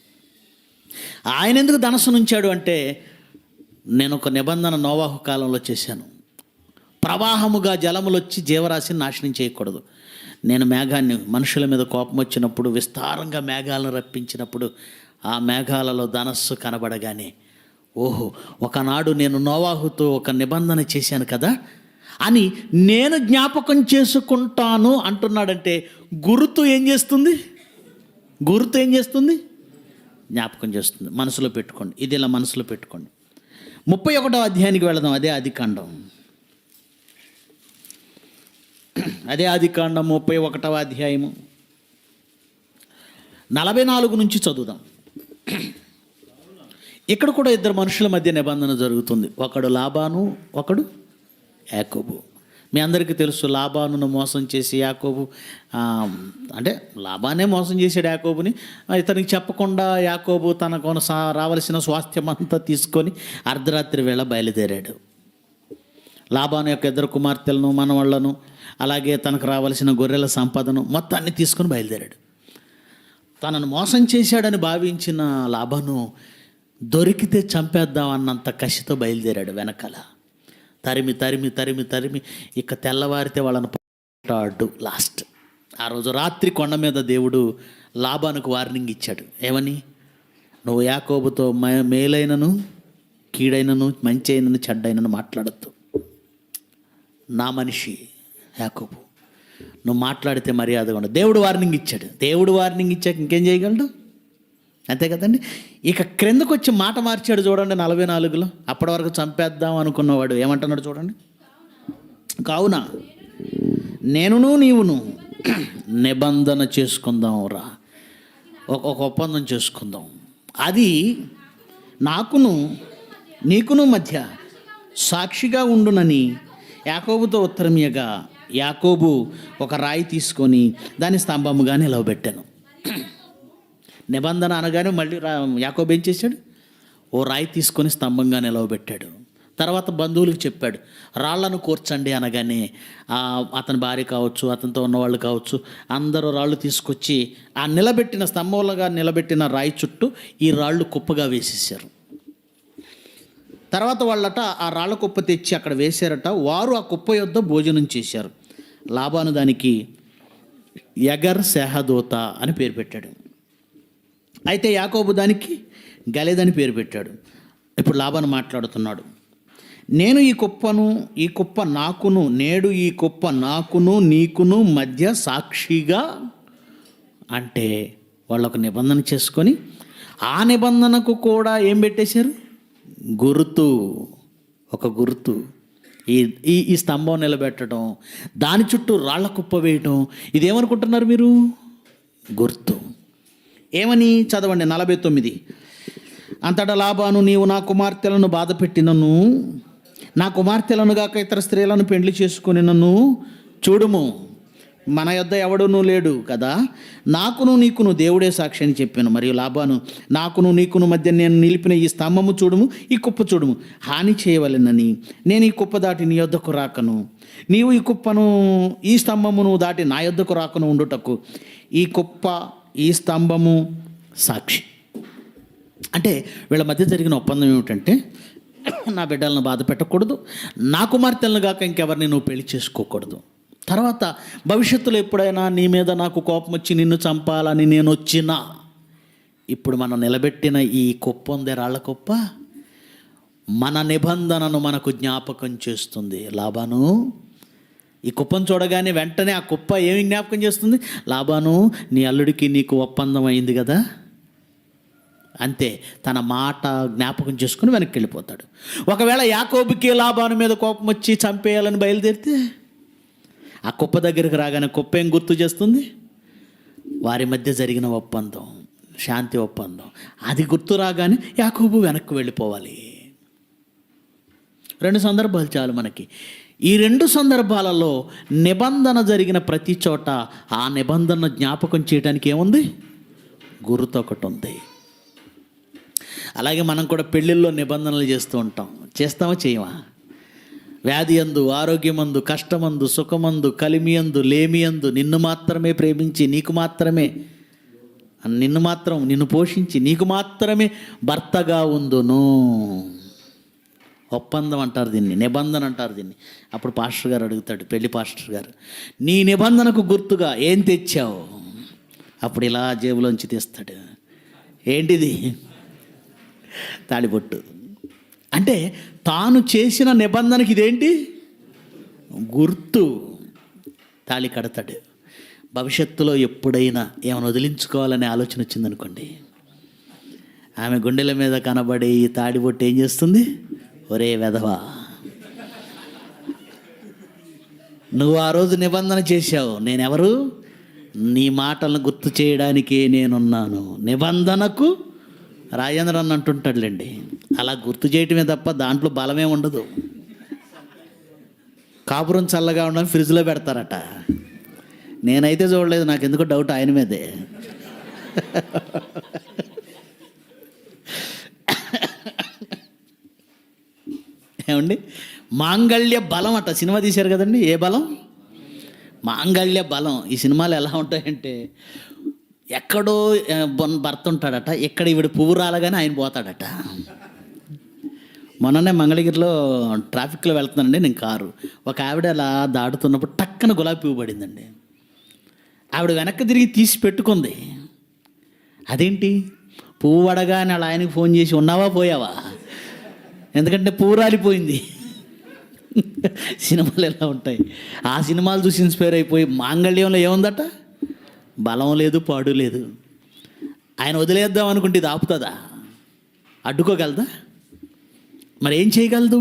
ఆయన ఎందుకు ధనస్సును ఉంచాడు అంటే, నేను ఒక నిబంధన నోవాహు కాలంలో చేశాను. ప్రవాహముగా జలములు వచ్చి జీవరాశిని నాశనం చేయకూడదు. నేను మేఘాన్ని, మనుషుల మీద కోపం వచ్చినప్పుడు విస్తారంగా మేఘాలను రప్పించినప్పుడు ఆ మేఘాలలో ధనస్సు కనబడగానే, ఓహో, ఒకనాడు నేను నోవాహుతో ఒక నిబంధన చేశాను కదా అని నేను జ్ఞాపకం చేసుకుంటాను అంటున్నాడంటే గుర్తు ఏం చేస్తుంది? గుర్తు ఏం చేస్తుంది? జ్ఞాపకం చేస్తుంది. మనసులో పెట్టుకోండి. ఇది ఇలా మనసులో పెట్టుకోండి. 31వ అధ్యాయానికి వెళదాం. అదే ఆదికాండం. అదే ఆదికాండం 31వ అధ్యాయము 44 నుంచి చదువుదాం. ఇక్కడ కూడా ఇద్దరు మనుషుల మధ్య నిబంధన జరుగుతుంది. ఒకడు లాబాను, ఒకడు యాకోబు. మీ అందరికీ తెలుసు, లాబానును మోసం చేసి యాకోబు, అంటే లాబానే మోసం చేశాడు యాకోబుని. ఇతనికి చెప్పకుండా యాకోబు తనకు రావలసిన స్వాస్థ్యం అంతా తీసుకొని అర్ధరాత్రి వేళ బయలుదేరాడు. లాబాను యొక్క 2 కుమార్తెలను, మనవళ్లను, అలాగే తనకు రావలసిన గొర్రెల సంపదను మొత్తాన్ని తీసుకొని బయలుదేరాడు. తనను మోసం చేశాడని భావించిన లాబాను దొరికితే చంపేద్దాం అన్నంత కసితో బయలుదేరాడు. వెనకాల తరిమి తరిమి తరిమి తరిమి ఇక తెల్లవారితే వాళ్ళని పట్టాడు. లాస్ట్ ఆ రోజు రాత్రి కొండ మీద దేవుడు లాబానుకు వార్నింగ్ ఇచ్చాడు. ఏమని? నువ్వు యాకోబుతో మేలైనను కీడైనను మంచి అయినను చెడ్డైనను మాట్లాడద్దు. నా మనిషి యాకోబు, నువ్వు మాట్లాడితే మర్యాదగా ఉండదు. దేవుడు వార్నింగ్ ఇచ్చాడు. దేవుడు వార్నింగ్ ఇచ్చాక ఇంకేం చేయగలడు? అంతే కదండి. ఇక క్రిందకు వచ్చి మాట మార్చాడు చూడండి 44లో. అప్పటి వరకు చంపేద్దాం అనుకున్నవాడు ఏమంటున్నాడు చూడండి. కావున నేనును నీవును నిబంధన చేసుకుందాం రా, ఒక ఒప్పందం చేసుకుందాం. అది నాకును నీకును మధ్య సాక్షిగా ఉండునని యాకోబుతో ఉత్తరమియగా, యాకోబు ఒక రాయి తీసుకొని దాని స్తంభముగా నిలవబెట్టాను. నిబంధన అనగానే మళ్ళీ యాకోబు ఏం చేశాడు? ఓ రాయి తీసుకొని స్తంభంగా నిలవబెట్టాడు. తర్వాత బంధువులకు చెప్పాడు, రాళ్లను కూర్చండి అనగానే అతని భార్య కావచ్చు, అతనితో ఉన్నవాళ్ళు కావచ్చు, అందరూ రాళ్ళు తీసుకొచ్చి ఆ నిలబెట్టిన స్తంభంగా నిలబెట్టిన రాయి చుట్టూ ఈ రాళ్ళు కుప్పగా వేసేసారు. తర్వాత వాళ్ళట ఆ రాళ్ళ కుప్ప తెచ్చి అక్కడ వేశారట. వారు ఆ కుప్ప యొద్ద భోజనం చేశారు. లాబాను దానికి యగర్ సెహదోత అని పేరు పెట్టాడు. అయితే యాకోబు దానికి గలేద్ అని పేరు పెట్టాడు. ఇప్పుడు లాబాను మాట్లాడుతున్నాడు. నేను ఈ కుప్ప నాకును, నేడు ఈ కుప్ప నాకును నీకును మధ్య సాక్షిగా, అంటే వాళ్ళు ఒక నిబంధన చేసుకొని ఆ నిబంధనకు కూడా ఏం పెట్టేశారు? గుర్తు. ఒక గుర్తు. ఈ స్తంభం నిలబెట్టడం, దాని చుట్టూ రాళ్ల కుప్ప వేయటం, ఇదేమనుకుంటున్నారు మీరు? గుర్తు. ఏమని? చదవండి 49. అంతటా లాబాను, నీవు నా కుమార్తెలను బాధ పెట్టినను, నా కుమార్తెలను గాక ఇతర స్త్రీలను పెండ్లి చేసుకుని నన్ను చూడుము, మన యొద్ద ఎవడునూ లేడు కదా, నాకును నీకును దేవుడే సాక్షి అని చెప్పాను. మరియు లాబాను, నాకును నీకును మధ్య నేను నిలిపిన ఈ స్తంభము చూడుము, ఈ కుప్ప చూడుము, హాని చేయవలెనని నేను ఈ కుప్ప దాటి నీ యొద్దకు రాకను, నీవు ఈ స్తంభమును దాటి నా యొద్దకు రాకను ఉండుటకు ఈ కుప్ప ఈ స్తంభము సాక్షి. అంటే వీళ్ళ మధ్య జరిగిన ఒప్పందం ఏమిటంటే, నా బిడ్డలను బాధ పెట్టకూడదు, నా కుమార్తెలను కాక ఇంకెవరిని నువ్వు పెళ్లి చేసుకోకూడదు. తర్వాత భవిష్యత్తులో ఎప్పుడైనా నీ మీద నాకు కోపం వచ్చి నిన్ను చంపాలని నేను వచ్చినా, ఇప్పుడు మనం నిలబెట్టిన ఈ కుప్ప ఉంది, రాళ్ల కుప్ప, మన నిబంధనను మనకు జ్ఞాపకం చేస్తుంది. లాబాను, ఈ కుప్పను చూడగానే వెంటనే ఆ కుప్ప ఏమి జ్ఞాపకం చేస్తుంది? లాబాను, నీ అల్లుడికి నీకు ఒప్పందం అయింది కదా, అంతే, తన మాట జ్ఞాపకం చేసుకుని వెనక్కి వెళ్ళిపోతాడు. ఒకవేళ యాకోబుకి లాబాను మీద కోపం వచ్చి చంపేయాలని బయలుదేరితే ఆ కుప్ప దగ్గరికి రాగానే కుప్ప ఏం గుర్తు చేస్తుంది? వారి మధ్య జరిగిన ఒప్పందం, శాంతి ఒప్పందం. అది గుర్తు రాగానే యాకోబు వెనక్కి వెళ్ళిపోవాలి. 2 సందర్భాలు చాలు మనకి. ఈ 2 సందర్భాలలో నిబంధన జరిగిన ప్రతి చోట ఆ నిబంధన జ్ఞాపకం చేయడానికి ఏముంది? గుర్తు ఒకటి ఉంది. అలాగే మనం కూడా పెళ్ళిళ్ళలో నిబంధనలు చేస్తూ ఉంటాం. చేస్తామా చేయమా? వ్యాధి అందు, ఆరోగ్యమందు, కష్టమందు, సుఖమందు, కలిమియందు, లేమియందు నిన్ను మాత్రమే ప్రేమించి నిన్ను పోషించి నీకు మాత్రమే భర్తగా ఉందును. ఒప్పందం అంటారు దీన్ని, నిబంధన అంటారు దీన్ని. అప్పుడు పాస్టర్ గారు అడుగుతాడు, పెళ్లి పాస్టర్ గారు, నీ నిబంధనకు గుర్తుగా ఏం తెచ్చావు? అప్పుడు ఇలా జేబులోంచి తీస్తాడు. ఏంటిది? తాళిబొట్టు. అంటే తాను చేసిన నిబంధనకి ఇదేంటి? గుర్తు. తాళి కడతాడు. భవిష్యత్తులో ఎప్పుడైనా ఏమైనా వదిలించుకోవాలనే ఆలోచన వచ్చిందనుకోండి, ఆమె గుండెల మీద కనబడి ఈ తాడిబొట్టు ఏం చేస్తుంది? ఒరే వెధవా, నువ్వు ఆ రోజు నిబంధన చేశావు, నేనెవరు? నీ మాటలను గుర్తు చేయడానికే నేనున్నాను. నిబంధనకు రాజేంద్ర అని అంటుంటాడులేండి. అలా గుర్తు చేయటమే తప్ప దాంట్లో బలమే ఉండదు. కాపురం చల్లగా ఉండని ఫ్రిడ్జ్లో పెడతారట. నేనైతే చూడలేదు, నాకు ఎందుకో డౌట్ ఆయన మీదే. ఏమండి, మాంగళ్య బలం అట సినిమా తీశారు కదండి. ఏ బలం? మాంగళ్య బలం. ఈ సినిమాలు ఎలా ఉంటాయంటే, ఎక్కడో భర్త ఉంటాడట, ఎక్కడ ఈవిడ పువ్వు రాలగానే ఆయన పోతాడట. మొన్ననే మంగళగిరిలో ట్రాఫిక్లో వెళ్తున్నానండి నేను, కారు. ఒక ఆవిడ అలా దాడుతున్నప్పుడు టక్కన గులాబీ పువ్వు పడిందండి. ఆవిడ వెనక్కి తిరిగి తీసి పెట్టుకుంది. అదేంటి? పువ్వు పడగానే అలా ఆయనకి ఫోన్ చేసి ఉన్నావా పోయావా? ఎందుకంటే పువ్వు రాలిపోయింది. సినిమాలు ఎలా ఉంటాయి? ఆ సినిమాలు చూసి ఇన్స్పైర్ అయిపోయి మాంగళ్యంలో ఏముందట? బలం లేదు, పాడు లేదు. ఆయన వదిలేద్దాం అనుకుంటే ఇది ఆపుతుందా? అడ్డుకోగలదా? మరి ఏం చేయగలదు?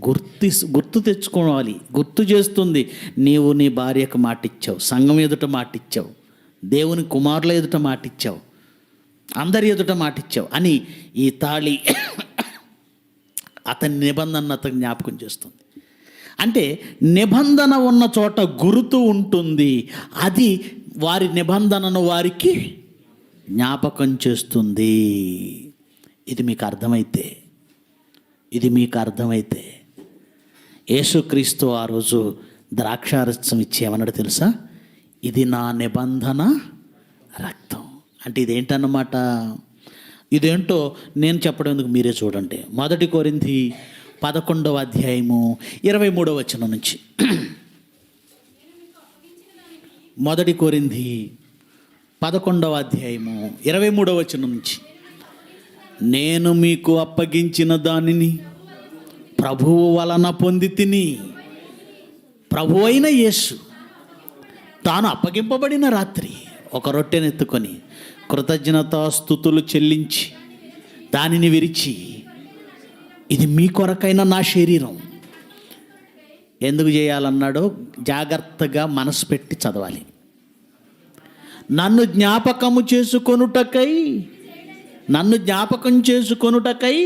గుర్తు తెచ్చుకోవాలి. గుర్తు చేస్తుంది. నీవు నీ భార్యకు మాటిచ్చావు, సంఘం ఎదుట మాటిచ్చావు, దేవుని కుమారుల ఎదుట మాటిచ్చావు, అందరి ఎదుట మాటిచ్చావు అని ఈ తాళి అతని నిబంధన అతను జ్ఞాపకం చేస్తుంది. అంటే నిబంధన ఉన్న చోట గుర్తు ఉంటుంది. అది వారి నిబంధనను వారికి జ్ఞాపకం చేస్తుంది. ఇది మీకు అర్థమైతే యేసుక్రీస్తు ఆ రోజు ద్రాక్షారసం ఇచ్చి ఏమన్నాడు తెలుసా? ఇది నా నిబంధన రక్తం. అంటే ఇదేంటన్నమాట? ఇదేంటో నేను చెప్పడం ఎందుకు, మీరే చూడండి. 1 కొరింథీ 11వ అధ్యాయము 23వ వచనం నుంచి. 1 కొరింథీ 11వ అధ్యాయము 23వ వచనం నుంచి. నేను మీకు అప్పగించిన దానిని ప్రభువు వలన పొంది తిని, ప్రభు అయిన యేసు తాను అప్పగింపబడిన రాత్రి ఒక రొట్టెనెత్తుకొని కృతజ్ఞతాస్తుతులు చెల్లించి దానిని విరిచి, ఇది మీ కొరకైన నా శరీరం. ఎందుకు చేయాలన్నాడో జాగ్రత్తగా మనసు పెట్టి చదవాలి. నన్ను జ్ఞాపకం చేసుకొనుటకై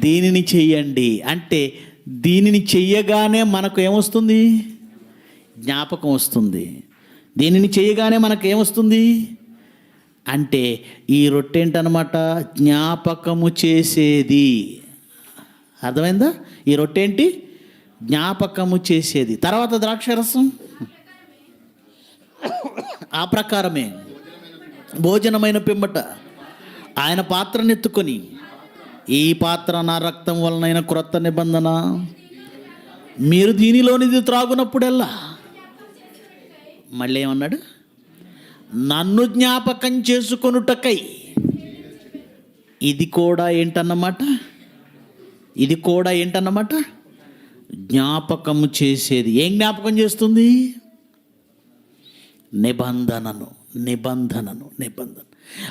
దీనిని చెయ్యండి. అంటే దీనిని చెయ్యగానే మనకు ఏమొస్తుంది? జ్ఞాపకం వస్తుంది. దీనిని చెయ్యగానే మనకు ఏమొస్తుంది అంటే, ఈ రొట్టె ఏంటనమాట? జ్ఞాపకము చేసేది. అర్థమైందా? ఈ రొట్టె ఏంటి? జ్ఞాపకము చేసేది. తర్వాత ద్రాక్షరసం ఆ ప్రకారమే భోజనమైన పిమ్మట ఆయన పాత్రనెత్తుకొని, ఈ పాత్ర నా రక్తం వలనైన క్రొత్త నిబంధన, మీరు దీనిలోనిది త్రాగునప్పుడల్లా, మళ్ళీ ఏమన్నాడు? నన్ను జ్ఞాపకం చేసుకొనుటకై. ఇది కూడా ఏంటన్నమాట? జ్ఞాపకము చేసేది. ఏం జ్ఞాపకం చేస్తుంది? నిబంధనను. నిబంధన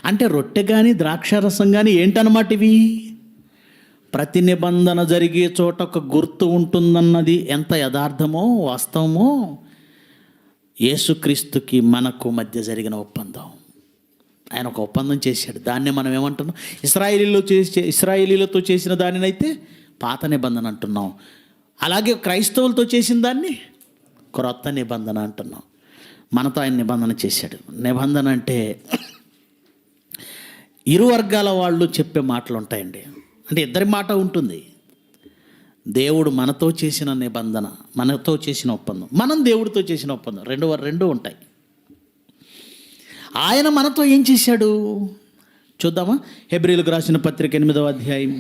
అంటే రొట్టె కానీ ద్రాక్షారసం కానీ ఏంటన్నమాట ఇవి? ప్రతి నిబంధన జరిగే చోట ఒక గుర్తు ఉంటుందన్నది ఎంత యథార్థమో వాస్తవమో యేసుక్రీస్తుకి మనకు మధ్య జరిగిన ఒప్పందం. ఆయన ఒక ఒప్పందం చేశాడు. దాన్నే మనం ఏమంటున్నాం? ఇశ్రాయేలీలతో చేసిన దానినైతే పాత నిబంధన అంటున్నాం. అలాగే క్రైస్తవులతో చేసిన దాన్ని క్రొత్త నిబంధన అంటున్నాం. మనతో ఆయన నిబంధన చేశాడు. నిబంధన అంటే ఇరు వర్గాల వాళ్ళు చెప్పే మాటలు ఉంటాయండి. అంటే ఇద్దరి మాట ఉంటుంది. దేవుడు మనతో చేసిన నిబంధన, మనతో చేసిన ఒప్పందం, మనం దేవుడితో చేసిన ఒప్పందం, రెండు ఉంటాయి. ఆయన మనతో ఏం చేశాడు చూద్దామా? హెబ్రీయులకు రాసిన పత్రిక 8వ అధ్యాయం.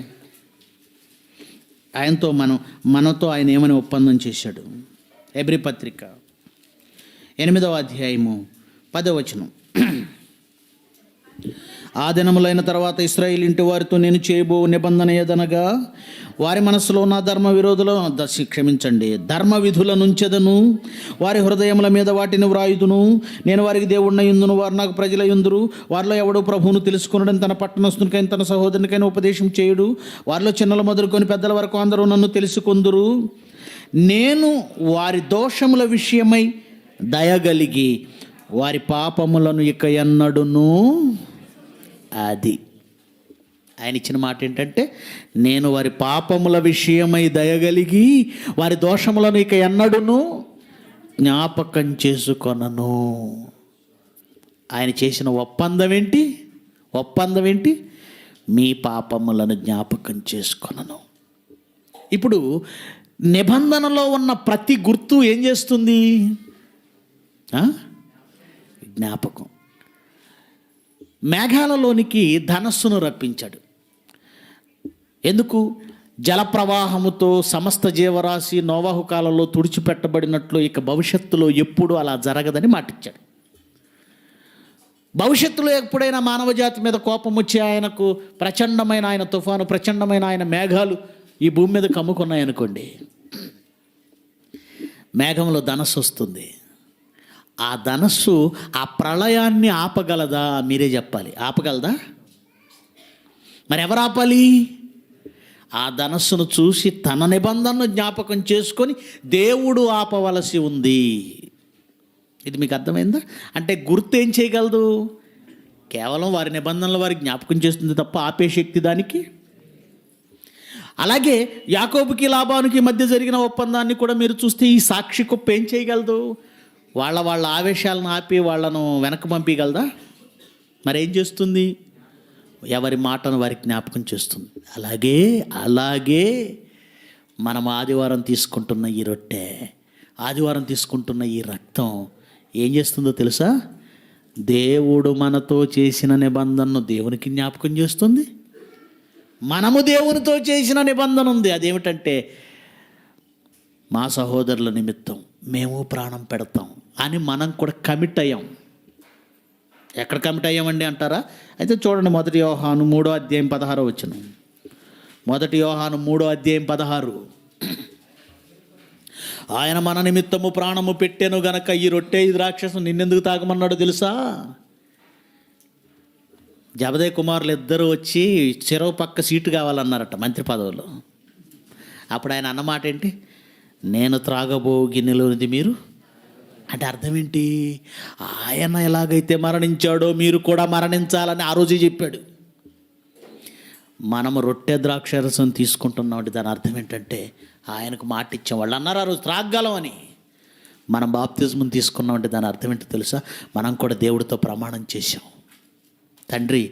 మనతో ఆయన ఏమని ఒప్పందం చేశాడు? హెబ్రీ పత్రిక 8వ అధ్యాయము 10వ వచనం. ఆ దినములైన తర్వాత ఇశ్రాయేలు ఇంటి వారితో నేను చేయబో నిబంధన ఏదనగా, వారి మనసులో నా ధర్మ విధుల నుంచెదను, వారి హృదయముల మీద వాటిని వ్రాయుదును. నేను వారికి దేవుడినయుందును, వారు నాకు ప్రజలయుందురు. వారిలో ఎవడో ప్రభువును తెలుసుకునడని తన పట్టణస్థునికైనా తన సహోదరునికైనా ఉపదేశం చేయుడు. వారిలో చిన్నలు మొదలుకొని పెద్దల వరకు అందరూ నన్ను తెలుసుకొందురు. నేను వారి దోషముల విషయమై దయగలిగి వారి పాపములను ఇక ఎన్నడును, అది ఆయన ఇచ్చిన మాట ఏంటంటే, నేను వారి పాపముల విషయమై దయగలిగి వారి దోషములను ఇక ఎన్నడును జ్ఞాపకం చేసుకొనను. ఆయన చేసిన ఒప్పందం ఏంటి? మీ పాపములను జ్ఞాపకం చేసుకొనను. ఇప్పుడు నిబంధనలో ఉన్న ప్రతి గుర్తు ఏం చేస్తుంది? జ్ఞాపకం. మేఘాలలోనికి ధనస్సును రప్పించాడు. ఎందుకు? జలప్రవాహముతో సమస్త జీవరాశి నోవాహు కాలంలో తుడిచిపెట్టబడినట్లు ఇక భవిష్యత్తులో ఎప్పుడు అలా జరగదని మాటిచ్చాడు. భవిష్యత్తులో ఎప్పుడైనా మానవ జాతి మీద కోపం వచ్చి ఆయనకు ప్రచండమైన ఆయన తుఫాను, ప్రచండమైన ఆయన మేఘాలు ఈ భూమి మీద కమ్ముకున్నాయనుకోండి, మేఘంలో ధనస్సు వస్తుంది. ఆ ధనస్సు ఆ ప్రళయాన్ని ఆపగలదా? మీరే చెప్పాలి. ఆపగలదా? మరి ఎవరు ఆపాలి? ఆ ధనస్సును చూసి తన నిబంధనను జ్ఞాపకం చేసుకొని దేవుడు ఆపవలసి ఉంది. ఇది మీకు అర్థమైందా? అంటే గుర్తు ఏం చేయగలదు? కేవలం వారి నిబంధనలు వారికి జ్ఞాపకం చేస్తుంది తప్ప ఆపే శక్తి దానికి. అలాగే యాకోబుకి లాబానుకి మధ్య జరిగిన ఒప్పందాన్ని కూడా మీరు చూస్తే ఈ సాక్షి కుప్ప ఏం చేయగలదు? వాళ్ళ ఆవేశాలను ఆపి వాళ్ళను వెనక్కి పంపించగలదా? మరి ఏం చేస్తుంది? ఎవరి మాటను వారికి జ్ఞాపకం చేస్తుంది. అలాగే మనం ఆదివారం తీసుకుంటున్న ఈ రొట్టె, ఆదివారం తీసుకుంటున్న ఈ రక్తం ఏం చేస్తుందో తెలుసా? దేవుడు మనతో చేసిన నిబంధనను దేవునికి జ్ఞాపకం చేస్తుంది. మనము దేవునితో చేసిన నిబంధన ఉంది. అదేమిటంటే, మా సహోదరుల నిమిత్తం మేము ప్రాణం పెడతాం అని మనం కూడా కమిట్ అయ్యాం. ఎక్కడ కమిట్ అయ్యామండి అంటారా? అయితే చూడండి, 1 యోహాను 3వ అధ్యాయం 16వ వచనం. 1 యోహాను 3వ అధ్యాయం 16. ఆయన మన నిమిత్తము ప్రాణము పెట్టెను గనక ఈ రొట్టె ఈ ద్రాక్షసం నిన్నెందుకు తాగమన్నాడో తెలుసా? జబదే కుమారులు ఇద్దరు వచ్చి చెరవ పక్క సీటు కావాలన్నారట మంత్రి పదవులు. అప్పుడు ఆయన అన్నమాట ఏంటి? నేను త్రాగబో గిన్నెలోనిది మీరు. అంటే అర్థం ఏంటి? ఆయన ఎలాగైతే మరణించాడో మీరు కూడా మరణించాలని ఆ రోజే చెప్పాడు. మనము రొట్టె ద్రాక్షరసం తీసుకుంటున్నామంటే దాని అర్థం ఏంటంటే, ఆయనకు మాట ఇచ్చాం. వాళ్ళు అన్నారు ఆ రోజు త్రాగలం అని. మనం బాప్తిజం తీసుకున్నామంటే దాని అర్థం ఏంటో తెలుసా? మనం కూడా దేవుడితో ప్రమాణం చేశాం. తండ్రి,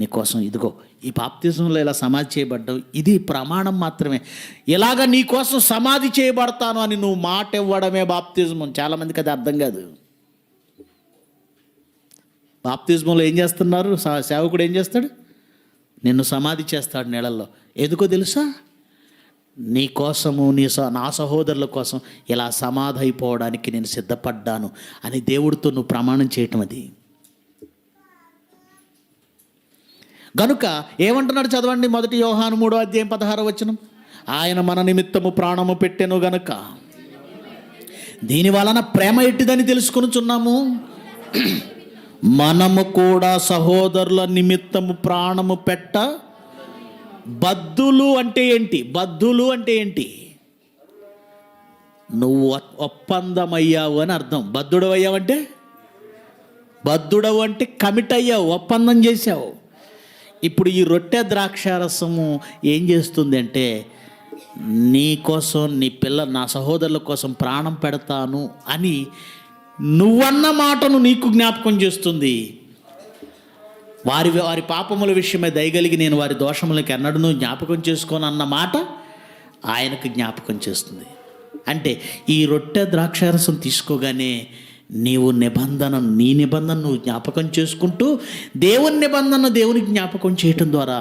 నీకోసం ఇదిగో ఈ బాప్తిజంలో ఇలా సమాధి చేయబడ్డావు, ఇది ప్రమాణం మాత్రమే. ఇలాగ నీకోసం సమాధి చేయబడతాను అని నువ్వు మాట ఇవ్వడమే బాప్తిజం. చాలామందికి అది అర్థం కాదు. బాప్తిజంలో ఏం చేస్తున్నారు? సేవకుడు ఏం చేస్తాడు? నిన్ను సమాధి చేస్తాడు నీళ్ళల్లో. ఎందుకో తెలుసా? నీ కోసము నా సహోదరుల కోసం ఇలా సమాధి అయిపోవడానికి నేను సిద్ధపడ్డాను అని దేవుడితో నువ్వు ప్రమాణం చేయటం. అది గనుక ఏమంటున్నాడు చదవండి, 1 యోహాను 3వ అధ్యాయం 16వ వచనం. ఆయన మన నిమిత్తము ప్రాణము పెట్టెను గనుక దీని వలన ప్రేమ ఎట్టిదని తెలుసుకొనుచున్నాము. మనము కూడా సహోదరుల నిమిత్తము ప్రాణము పెట్ట బద్ధులు అంటే ఏంటి? బద్ధులు అంటే ఏంటి? నువ్వు ఒప్పందమయ్యావు అని అర్థం. బద్ధుడవు అయ్యావంటే, బద్ధుడవు అంటే కమిట్ అయ్యావు, ఒప్పందం చేశావు. ఇప్పుడు ఈ రొట్టె ద్రాక్షారసము ఏం చేస్తుంది అంటే, నీ కోసం, నీ నా సహోదరుల కోసం ప్రాణం పెడతాను అని నువ్వన్న మాటను నీకు జ్ఞాపకం చేస్తుంది. వారి పాపముల విషయమై దయగలిగి నేను వారి దోషములకి ఎన్నడూ జ్ఞాపకం చేసుకోను అన్న మాట ఆయనకు జ్ఞాపకం చేస్తుంది. అంటే ఈ రొట్టె ద్రాక్షారసం తీసుకోగానే నీ నిబంధన నువ్వు జ్ఞాపకం చేసుకుంటూ దేవుని నిబంధన దేవునికి జ్ఞాపకం చేయటం ద్వారా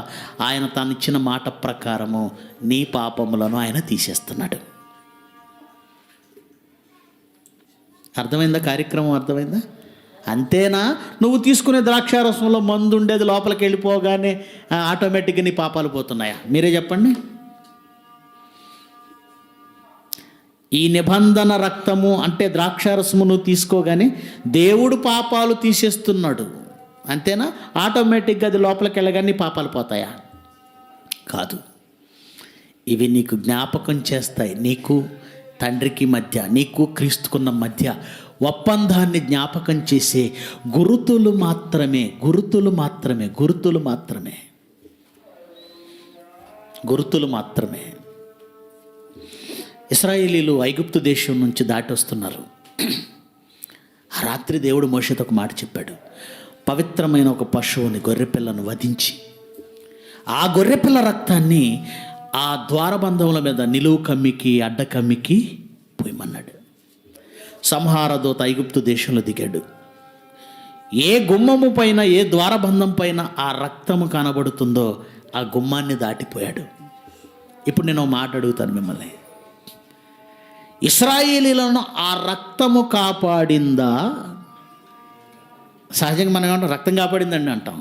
ఆయన తాను ఇచ్చిన మాట ప్రకారము నీ పాపములను ఆయన తీసేస్తున్నాడు. అర్థమైందా? కార్యక్రమం అర్థమైందా? అంతేనా? నువ్వు తీసుకునే ద్రాక్షారసంలో మందు ఉండేది లోపలికి వెళ్ళిపోగానే ఆటోమేటిక్గా నీ పాపాలు పోతున్నాయా? మీరే చెప్పండి. ఈ నిబంధన రక్తము అంటే ద్రాక్షారసము నువ్వు తీసుకోగానే దేవుడు పాపాలు తీసేస్తున్నాడు, అంతేనా? ఆటోమేటిక్గా అది లోపలికి వెళ్ళగానే పాపాలు పోతాయా? కాదు. ఇవి నీకు జ్ఞాపకం చేస్తాయి. నీకు తండ్రికి మధ్య, నీకు క్రీస్తుకున్న మధ్య ఒప్పందాన్ని జ్ఞాపకం చేసే గురుతులు మాత్రమే. గురుతులు మాత్రమే. గురుతులు మాత్రమే. గురుతులు మాత్రమే. ఇశ్రాయేలీలు ఐగుప్తు దేశం నుంచి దాటి వస్తున్నారు. ఆ రాత్రి దేవుడు మోషేతో ఒక మాట చెప్పాడు. పవిత్రమైన ఒక పశువుని, గొర్రెపిల్లను వధించి ఆ గొర్రెపిల్ల రక్తాన్ని ఆ ద్వారబంధముల మీద నిలువు కమ్మికి, అడ్డ కమ్మికి పోయమన్నాడు. సంహారదూత ఐగుప్తు దేశంలో దిగాడు. ఏ గుమ్మము పైన, ఏ ద్వారబంధం పైన ఆ రక్తము కనబడుతుందో ఆ గుమ్మాన్ని దాటిపోయాడు. ఇప్పుడు నేను మాట అడుగుతాను మిమ్మల్ని, ఇశ్రాయేలీలను ఆ రక్తము కాపాడిందా? సహజంగా మనం ఏమంటాం, రక్తం కాపాడిందండి అంటాం.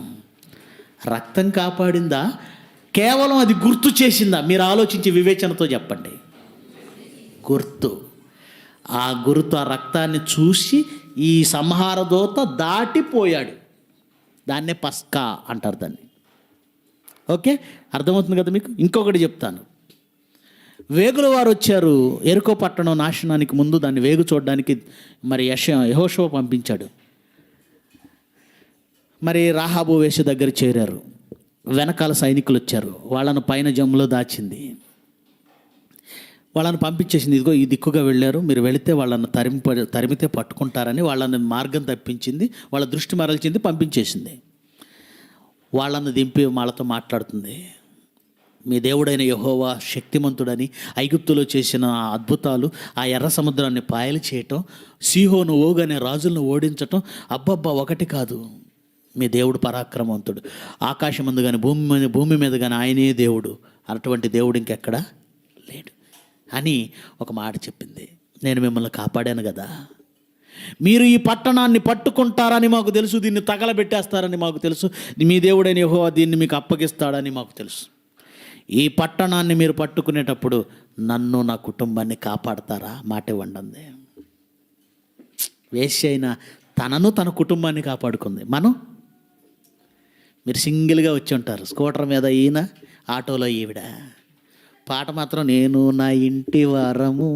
రక్తం కాపాడిందా, కేవలం అది గుర్తు చేసిందా? మీరు ఆలోచించి వివేచనతో చెప్పండి. గుర్తు. ఆ గుర్తు, ఆ రక్తాన్ని చూసి ఈ సంహారదూత దాటిపోయాడు. దాన్నే పస్కా అంటారు దాన్ని. ఓకే, అర్థమవుతుంది కదా మీకు? ఇంకొకటి చెప్తాను. వేగుల వారు వచ్చారు ఎరికో పట్టణం నాశనానికి ముందు. దాన్ని వేగు చూడడానికి మరి యెహోషువ పంపించాడు. మరి రాహాబు వేష దగ్గర చేరారు. వెనకాల సైనికులు వచ్చారు. వాళ్ళను పైన జమ్ములో దాచింది. వాళ్ళని పంపించేసింది. ఇదిగో ఈ దిక్కుగా వెళ్ళారు, మీరు వెళితే వాళ్ళని తరిమితే పట్టుకుంటారని వాళ్ళని మార్గం తప్పించింది. వాళ్ళ దృష్టి మరల్చింది, పంపించేసింది. వాళ్ళని దింపి వాళ్ళతో మాట్లాడుతుంది. మీ దేవుడైన యెహోవా శక్తిమంతుడని, ఐగుప్తులో చేసిన అద్భుతాలు, ఆ ఎర్ర సముద్రాన్ని పాయలు చేయటం, సీహోను ఓగు అనే రాజులను ఓడించటం, అబ్బబ్బా ఒకటి కాదు. మీ దేవుడు పరాక్రమవంతుడు. ఆకాశం ముందు కానీ భూమి మీద కానీ ఆయనే దేవుడు. అటువంటి దేవుడు ఇంకెక్కడా లేడు అని ఒక మాట చెప్పింది. నేను మిమ్మల్ని కాపాడాను కదా, మీరు ఈ పట్టణాన్ని పట్టుకుంటారని మాకు తెలుసు, దీన్ని తగలబెట్టేస్తారని మాకు తెలుసు, మీ దేవుడైన యెహోవా దీన్ని మీకు అప్పగిస్తాడని మాకు తెలుసు. ఈ పట్టణాన్ని మీరు పట్టుకునేటప్పుడు నన్ను, నా కుటుంబాన్ని కాపాడతారా? మాట ఇవ్వండి. వేశ్య అయిన తనను, తన కుటుంబాన్ని కాపాడుకుంది. మీరు సింగిల్గా వచ్చి ఉంటారు, స్కూటర్ మీద ఈయన, ఆటోలో ఈవిడ. పాట మాత్రం నేను నా ఇంటి వారము.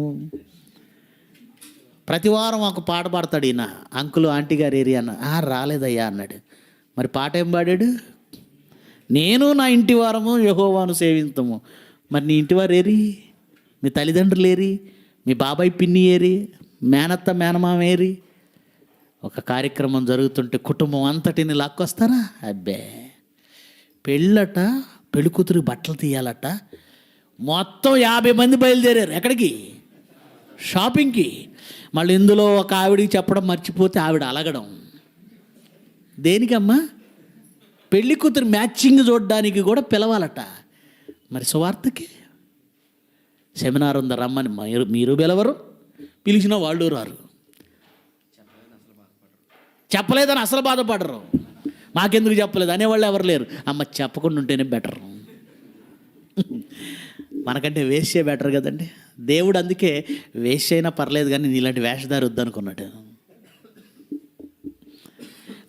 ప్రతి వారం ఒక పాట పాడతాడు ఈయన. అంకులు ఆంటీ గారు ఏరియా అన్న. రాలేదయ్యా అన్నాడు. మరి పాట ఏం పాడాడు? నేను నా ఇంటి వారము యెహోవాను సేవించము. మరి నీ ఇంటివారు ఏరి? మీ తల్లిదండ్రులు ఏరి? మీ బాబాయ్ పిన్ని ఏరి? మేనత్త మేనమామ ఏరి? ఒక కార్యక్రమం జరుగుతుంటే కుటుంబం అంతటిని లాక్కొస్తారా? అబ్బే, పెళ్ళట, పెళ్ళికూతురు బట్టలు తీయాలట, మొత్తం 50 మంది బయలుదేరారు. ఎక్కడికి? షాపింగ్కి. మళ్ళీ ఇందులో ఒక ఆవిడికి చెప్పడం మర్చిపోతే ఆవిడ అలగడం. దేనికమ్మా? పెళ్లి కూతురు మ్యాచింగ్ చూడడానికి కూడా పిలవాలట. మరి సువార్తకి సెమినార్ ఉందా రమ్మని మీరు పిలవరు, పిలిచిన వాళ్ళు రారు. చెప్పలేదని అసలు బాధపడరు. మాకెందుకు చెప్పలేదు అనేవాళ్ళు ఎవరు లేరు. అమ్మ చెప్పకుండా ఉంటేనే బెటర్. మనకంటే వేశ్యే బెటర్ కదండి. దేవుడు అందుకే వేశ్య అయినా పర్లేదు కానీ నీలాంటి వేషధారి వద్దనుకున్నాడు.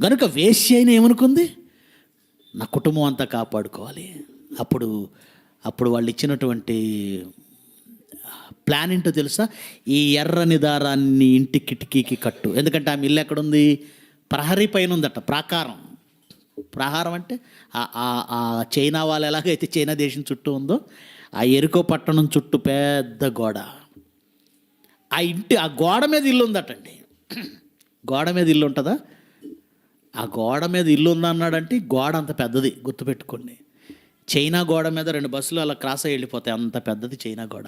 కనుక వేశ్య అయినా ఏమనుకుంది, నా కుటుంబం అంతా కాపాడుకోవాలి. అప్పుడు వాళ్ళు ఇచ్చినటువంటి ప్లాన్ ఏంటో తెలుసా? ఈ ఎర్రని దారాన్ని ఇంటి కిటికీకి కట్టు. ఎందుకంటే ఆమె ఇల్లు ఎక్కడుంది? ప్రహరీ పైన ఉందట. ప్రాహారం అంటే ఆ చైనా వాళ్ళు ఎలాగైతే చైనా దేశం చుట్టూ ఉందో ఆ ఎరుకో పట్టణం చుట్టూ పెద్ద గోడ. ఆ గోడ మీద ఇల్లు ఉందటండి. గోడ మీద ఇల్లు ఉంటుందా? ఆ గోడ మీద ఇల్లు ఉందన్నాడంటే గోడ అంత పెద్దది, గుర్తుపెట్టుకోండి. చైనా గోడ మీద 2 బస్సులు అలా క్రాస్ అయ్యి వెళ్ళిపోతాయి, అంత పెద్దది చైనా గోడ.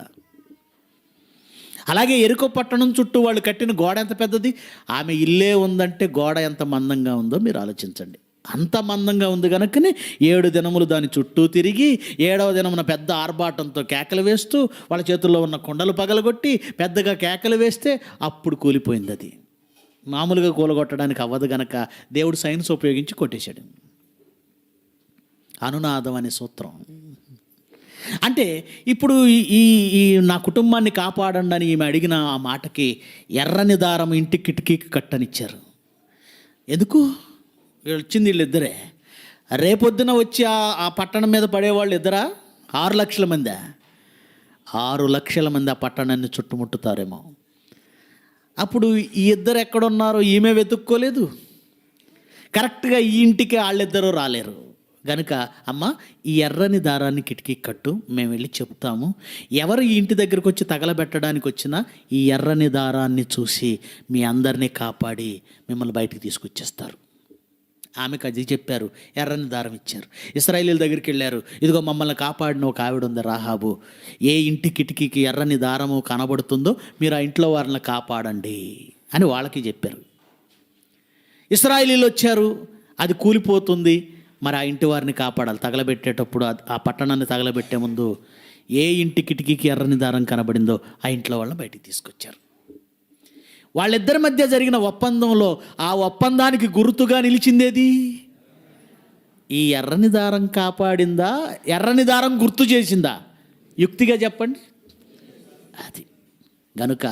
అలాగే ఎరుకో పట్టణం చుట్టూ వాళ్ళు కట్టిన గోడ ఎంత పెద్దది. ఆమె ఇల్లే ఉందంటే గోడ ఎంత మందంగా ఉందో మీరు ఆలోచించండి. అంత మందంగా ఉంది కనుకనే 7 దినములు దాని చుట్టూ తిరిగి 7వ దినమున పెద్ద ఆర్భాటంతో కేకలు వేస్తూ వాళ్ళ చేతుల్లో ఉన్న కుండలు పగలగొట్టి పెద్దగా కేకలు వేస్తే అప్పుడు కూలిపోయింది. అది మామూలుగా కూలగొట్టడానికి అవ్వదు గనక దేవుడు సైన్స్ ఉపయోగించి కొట్టేశాడు. అనునాదం అనే సూత్రం. అంటే ఇప్పుడు ఈ నా కుటుంబాన్ని కాపాడండి అని ఈమె అడిగిన ఆ మాటకి ఎర్రని దారం ఇంటి కిటికీకి కట్టనిచ్చారు. ఎందుకు? వచ్చింది వీళ్ళిద్దరే. రేపొద్దున వచ్చి ఆ పట్టణం మీద పడేవాళ్ళు ఇద్దరా? 6 లక్షల మంది. 6 లక్షల మంది ఆ పట్టణాన్ని చుట్టుముట్టుతారేమో. అప్పుడు ఈ ఇద్దరు ఎక్కడున్నారో ఈమె వెతుక్కోలేదు. కరెక్ట్గా ఈ ఇంటికి వాళ్ళిద్దరూ రాలేరు గనుక, అమ్మ ఈ ఎర్రని దారాన్ని కిటికీ కట్టు, మేము వెళ్ళి చెప్తాము. ఎవరు ఈ ఇంటి దగ్గరకు వచ్చి తగలబెట్టడానికి వచ్చినా ఈ ఎర్రని దారాన్ని చూసి మీ అందరినీ కాపాడి మిమ్మల్ని బయటికి తీసుకొచ్చేస్తారు. ఆమెకు అది చెప్పారు, ఎర్రని దారం ఇచ్చారు. ఇశ్రాయేలీయుల దగ్గరికి వెళ్ళారు. ఇదిగో మమ్మల్ని కాపాడిన ఒక ఆవిడ ఉంది రాహాబు, ఏ ఇంటి కిటికీకి ఎర్రని దారము కనబడుతుందో మీరు ఆ ఇంట్లో వారిని కాపాడండి అని వాళ్ళకి చెప్పారు. ఇశ్రాయేలీయులు వచ్చారు, అది కూలిపోతుంది, మరి ఆ ఇంటి వారిని కాపాడాలి. తగలబెట్టేటప్పుడు ఆ పట్టణాన్ని తగలబెట్టే ముందు ఏ ఇంటి కిటికీకి ఎర్రని దారం కనబడిందో ఆ ఇంట్లో వాళ్ళని బయటికి తీసుకొచ్చారు. వాళ్ళిద్దరి మధ్య జరిగిన ఒప్పందంలో ఆ ఒప్పందానికి గుర్తుగా నిలిచిందేది? ఈ ఎర్రని దారం కాపాడిందా, ఎర్రని దారం గుర్తు చేసిందా? యుక్తిగా చెప్పండి. అది గనుక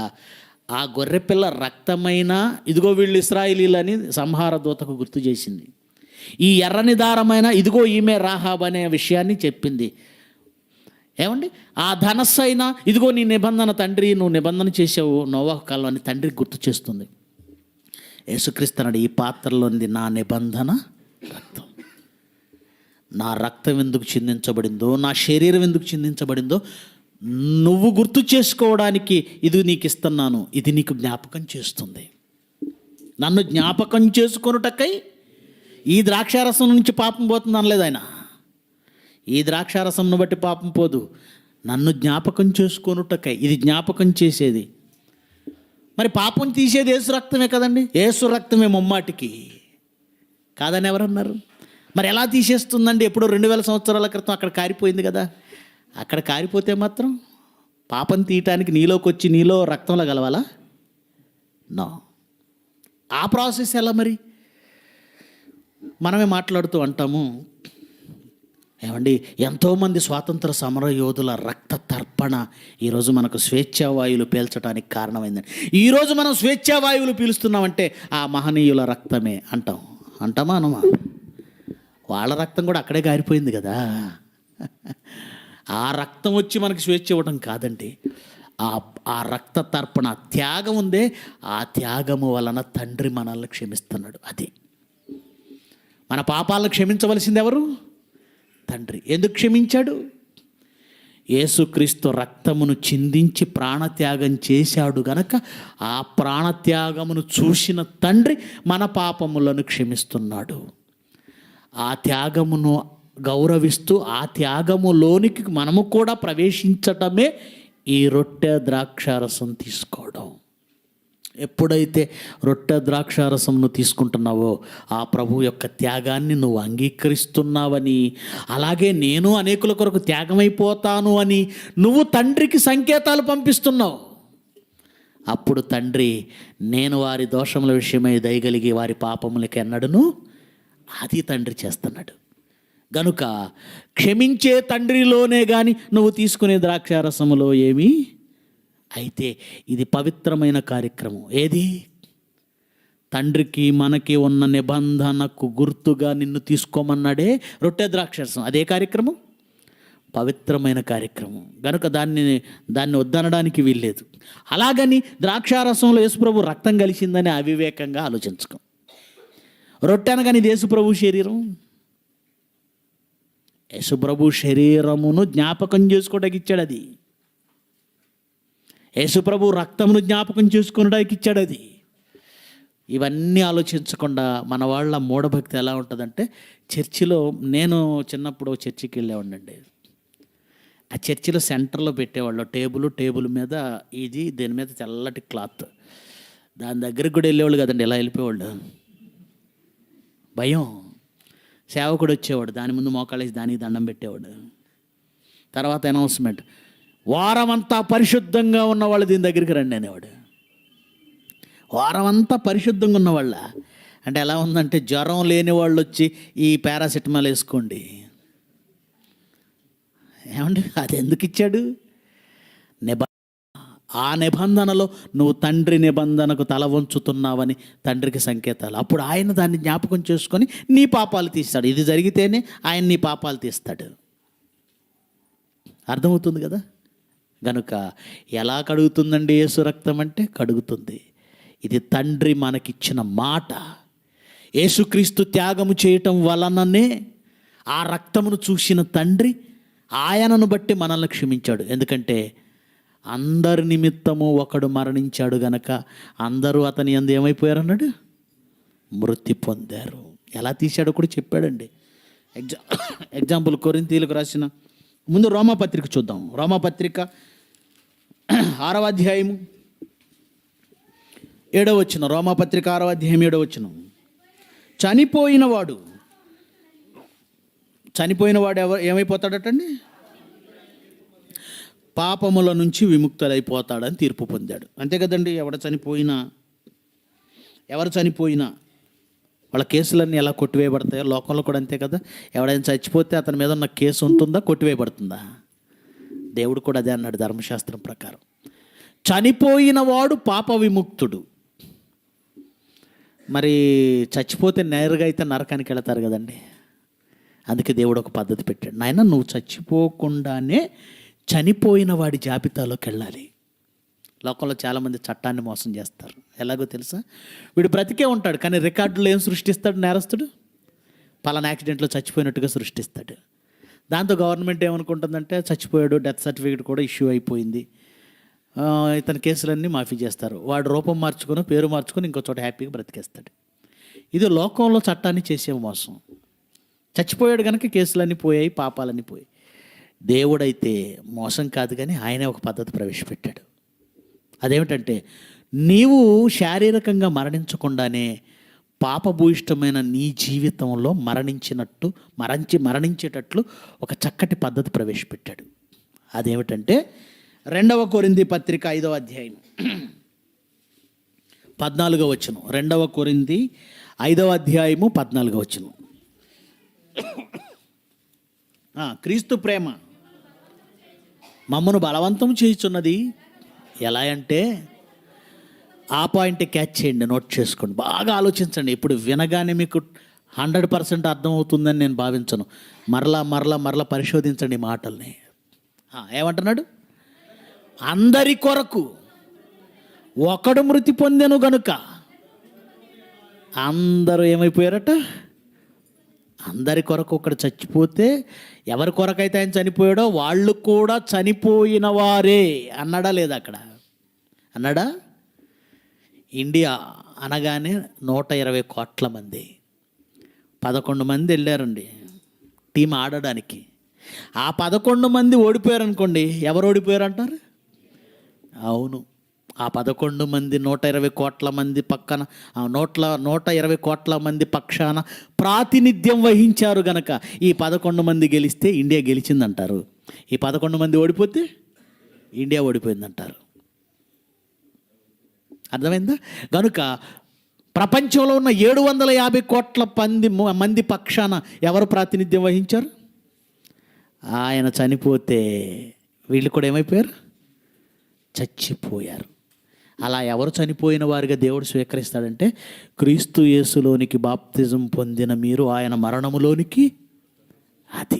ఆ గొర్రెపిల్ల రక్తమైన ఇదిగో వీళ్ళు ఇశ్రాయేలీయులని సంహార దూతకు గుర్తు చేసింది. ఈ ఎర్రని దారమైన ఇదిగో ఈమె రాహాబ్ అనే విషయాన్ని చెప్పింది. ఏమండి, ఆ ధనస్సు అయినా ఇదిగో నీ నిబంధన తండ్రి, నువ్వు నిబంధన చేసావు నోవాహు కాలం అని తండ్రికి గుర్తు చేస్తుంది. యేసుక్రీస్తు అన్నాడు, ఈ పాత్రలోనిది నా నిబంధన రక్తం. నా రక్తం ఎందుకు చిందించబడిందో, నా శరీరం ఎందుకు చిందించబడిందో నువ్వు గుర్తు చేసుకోవడానికి ఇది నీకు ఇస్తున్నాను. ఇది నీకు జ్ఞాపకం చేస్తుంది. నన్ను జ్ఞాపకం చేసుకొనుటకై ఈ ద్రాక్షారసం నుంచి పాపం పోతుంది అనలేదు ఆయన. ఈ ద్రాక్షారసంను బట్టి పాపం పోదు, నన్ను జ్ఞాపకం చేసుకొనుటకై. ఇది జ్ఞాపకం చేసేది. మరి పాపం తీసేది యేసు రక్తమే కదండి. యేసు రక్తమే ముమ్మాటికి కాదని ఎవరన్నారు? మరి ఎలా తీసేస్తుందండి? ఎప్పుడో 2000 సంవత్సరాల క్రితం అక్కడ కారిపోయింది కదా. అక్కడ కారిపోతే మాత్రం పాపం తీయటానికి నీలోకి వచ్చి నీలో రక్తంలో కలవాలా? నో. ఆ ప్రాసెస్ ఎలా? మరి మనమే మాట్లాడుతూ అంటాము, ఏమండి ఎంతోమంది స్వాతంత్ర సమర యోధుల రక్త తర్పణ ఈరోజు మనకు స్వేచ్ఛావాయువులు పీల్చడానికి కారణమైందండి. ఈరోజు మనం స్వేచ్ఛావాయువులు పీలుస్తున్నామంటే ఆ మహనీయుల రక్తమే అంటామా అనమా? వాళ్ళ రక్తం కూడా అక్కడే కారిపోయింది కదా. ఆ రక్తం వచ్చి మనకి స్వేచ్ఛ ఇవ్వడం కాదండి. ఆ రక్త తర్పణ త్యాగం ఉందే, ఆ త్యాగము వలన తండ్రి మనల్ని క్షమిస్తున్నాడు. అది మన పాపాలను క్షమించవలసింది ఎవరు? తండ్రి. ఎందుకు క్షమించాడు? యేసుక్రీస్తు రక్తమును చిందించి ప్రాణత్యాగం చేశాడు గనక ఆ ప్రాణత్యాగమును చూసిన తండ్రి మన పాపములను క్షమిస్తున్నాడు. ఆ త్యాగమును గౌరవిస్తూ ఆ త్యాగములోనికి మనము కూడా ప్రవేశించటమే ఈ రొట్టె ద్రాక్షారసం తీసుకోవడం. ఎప్పుడైతే రొట్టె ద్రాక్షారసంను తీసుకుంటున్నావో ఆ ప్రభు యొక్క త్యాగాన్ని నువ్వు అంగీకరిస్తున్నావని, అలాగే నేను అనేకుల కొరకు త్యాగమైపోతాను అని నువ్వు తండ్రికి సంకేతాలు పంపిస్తున్నావు. అప్పుడు తండ్రి, నేను వారి దోషముల విషయమై దయగలిగి వారి పాపములకి ఎన్నడను, అది తండ్రి చేస్తున్నాడు. గనుక క్షమించే తండ్రిలోనే కానీ నువ్వు తీసుకునే ద్రాక్షారసములో ఏమీ అయితే ఇది పవిత్రమైన కార్యక్రమం. ఏది? తండ్రికి మనకి ఉన్న నిబంధనకు గుర్తుగా నిన్ను తీసుకోమన్నాడే రొట్టె ద్రాక్షరసం. అదే కార్యక్రమం పవిత్రమైన కార్యక్రమం కనుక దాన్ని వద్దనడానికి వీల్లేదు. అలాగని ద్రాక్షారసంలో యేసుప్రభు రక్తం కలిసిందని అవివేకంగా ఆలోచించకం. రొట్టె అనగానే ఇది యేసుప్రభు శరీరం. యేసుప్రభు శరీరమును జ్ఞాపకం చేసుకోవడానికి ఇచ్చాడు అది. యేసుప్రభు రక్తమును జ్ఞాపకం చేసుకోవడానికి ఇచ్చాడు అది. ఇవన్నీ ఆలోచించకుండా మన వాళ్ళ మూఢభక్తి ఎలా ఉంటుందంటే, చర్చిలో నేను చిన్నప్పుడు చర్చికి వెళ్ళేవాడినండి. ఆ చర్చిలో సెంటర్లో పెట్టేవాళ్ళు టేబుల్ మీద ఇది, దీని మీద తెల్లటి క్లాత్, దాని దగ్గరికి కూడా వెళ్ళేవాళ్ళు కదండి, ఇలా వెళ్ళిపోయేవాళ్ళు. భయం. సేవకుడు వచ్చేవాడు, దాని ముందు మోకాళ్ళేసి దానికి దండం పెట్టేవాడు. తర్వాత అనౌన్స్మెంట్, వారమంతా పరిశుద్ధంగా ఉన్నవాళ్ళు దీని దగ్గరికి రండి అనేవాడు. వారమంతా పరిశుద్ధంగా ఉన్నవాళ్ళ అంటే ఎలా ఉందంటే, జ్వరం లేని వాళ్ళు వచ్చి ఈ పారాసిటమాల్ వేసుకోండి. ఏమండి, అది ఎందుకు ఇచ్చాడు? ఆ నిబంధనలో నువ్వు తండ్రి నిబంధనకు తల వంచుతున్నావని తండ్రికి సంకేతాలు. అప్పుడు ఆయన దాన్ని జ్ఞాపకం చేసుకొని నీ పాపాలు తీస్తాడు. ఇది జరిగితేనే ఆయన నీ పాపాలు తీస్తాడు. అర్థమవుతుంది కదా? గనుక ఎలా కడుగుతుందండి యేసు రక్తం అంటే? కడుగుతుంది. ఇది తండ్రి మనకిచ్చిన మాట. యేసుక్రీస్తు త్యాగము చేయటం వలననే ఆ రక్తమును చూసిన తండ్రి ఆయనను బట్టి మనల్ని క్షమించాడు. ఎందుకంటే అందరి నిమిత్తము ఒకడు మరణించాడు గనక అందరూ అతని యందు ఏమైపోయారన్నాడు? మృతి పొందారు. ఎలా తీశాడో కూడా చెప్పాడండి. ఎగ్జాంపుల్ కొరింథీయులకు రాసిన ముందు రోమాపత్రిక చూద్దాం. రోమాపత్రిక 6వ అధ్యాయము 7వ వచనం. రోమాపత్రిక 6వ అధ్యాయం 7వ వచనం. చనిపోయినవాడు ఏమైపోతాడటండి? పాపముల నుంచి విముక్తులైపోతాడని తీర్పు పొందాడు. అంతే కదండి. ఎవరు చనిపోయినా వాళ్ళ కేసులన్నీ ఎలా కొట్టివేయబడతాయో లోకంలో కూడా అంతే కదా. ఎవడైనా చచ్చిపోతే అతని మీద ఉన్న కేసు ఉంటుందా, కొట్టివేయబడుతుందా? దేవుడు కూడా అదే అన్నాడు ధర్మశాస్త్రం ప్రకారం. చనిపోయిన వాడు పాప విముక్తుడు. మరి చచ్చిపోతే నేరుగా అయితే నరకానికి వెళతారు కదండి. అందుకే దేవుడు ఒక పద్ధతి పెట్టాడు. నాయన, నువ్వు చచ్చిపోకుండానే చనిపోయిన వాడి జాబితాలోకి వెళ్ళాలి. లోకంలో చాలామంది చట్టాన్ని మోసం చేస్తారు. ఎలాగో తెలుసా? వీడు బ్రతికే ఉంటాడు కానీ రికార్డులో ఏం సృష్టిస్తాడు నేరస్తుడు? పలానా యాక్సిడెంట్లో చచ్చిపోయినట్టుగా సృష్టిస్తాడు. దాంతో గవర్నమెంట్ ఏమనుకుంటుందంటే, చచ్చిపోయాడు, డెత్ సర్టిఫికేట్ కూడా ఇష్యూ అయిపోయింది, ఇతని కేసులన్నీ మాఫీ చేస్తారు. వాడు రూపం మార్చుకొని పేరు మార్చుకొని ఇంకో చోట హ్యాపీగా బ్రతికేస్తాడు. ఇది లోకంలో చట్టాన్ని చేసే మోసం. చచ్చిపోయాడు కనుక కేసులన్నీ పోయాయి, పాపాలన్నీ పోయాయి. దేవుడైతే మోసం కాదు కానీ ఆయనే ఒక పద్ధతి ప్రవేశపెట్టాడు. అదేమిటంటే, నీవు శారీరకంగా మరణించకుండానే పాపభూయిష్టమైన నీ జీవితంలో మరణించేటట్లు ఒక చక్కటి పద్ధతి ప్రవేశపెట్టాడు. అదేమిటంటే 2వ కొరింథీ పత్రిక 5వ అధ్యాయం 14వ వచనం. 2వ కొరింథీ 5వ అధ్యాయము 14వ వచనం. క్రీస్తు ప్రేమ మమ్మను బలవంతం చేయుచున్నది. ఎలా అంటే, ఆ పాయింట్ క్యాచ్ చేయండి, నోట్ చేసుకోండి, బాగా ఆలోచించండి. ఇప్పుడు వినగానే మీకు 100% అర్థమవుతుందని నేను భావించను. మరలా పరిశోధించండి మాటల్ని. ఏమంటున్నాడు? అందరి కొరకు ఒకడు మృతి పొందెను గనుక అందరూ ఏమైపోయారట? అందరి కొరకు ఒకడు చచ్చిపోతే ఎవరి కొరకైతే ఆయన చనిపోయాడో వాళ్ళు కూడా చనిపోయిన వారే అన్నాడా లేదా? అక్కడ అన్నాడా? ఇండియా అనగానే 120 కోట్ల మంది, 11 మంది వెళ్ళారండి టీం ఆడడానికి. ఆ 11 మంది ఓడిపోయారు అనుకోండి, ఎవరు ఓడిపోయారు అంటారు? అవును, ఆ 11 మంది 120 కోట్ల మంది పక్కన 120 కోట్ల మంది పక్షాన ప్రాతినిధ్యం వహించారు గనక ఈ 11 మంది గెలిస్తే ఇండియా గెలిచిందంటారు. ఈ 11 మంది ఓడిపోతే ఇండియా ఓడిపోయిందంటారు. అర్థమైందా? కనుక ప్రపంచంలో ఉన్న 750 కోట్ల మంది పక్షాన ఎవరు ప్రాతినిధ్యం వహించారు? ఆయన చనిపోతే వీళ్ళు కూడా ఏమైపోయారు? చచ్చిపోయారు. అలా ఎవరు చనిపోయిన వారిగా దేవుడు స్వీకరిస్తాడంటే క్రీస్తు యేసులోనికి బాప్తిజం పొందిన మీరు ఆయన మరణములోనికి. అది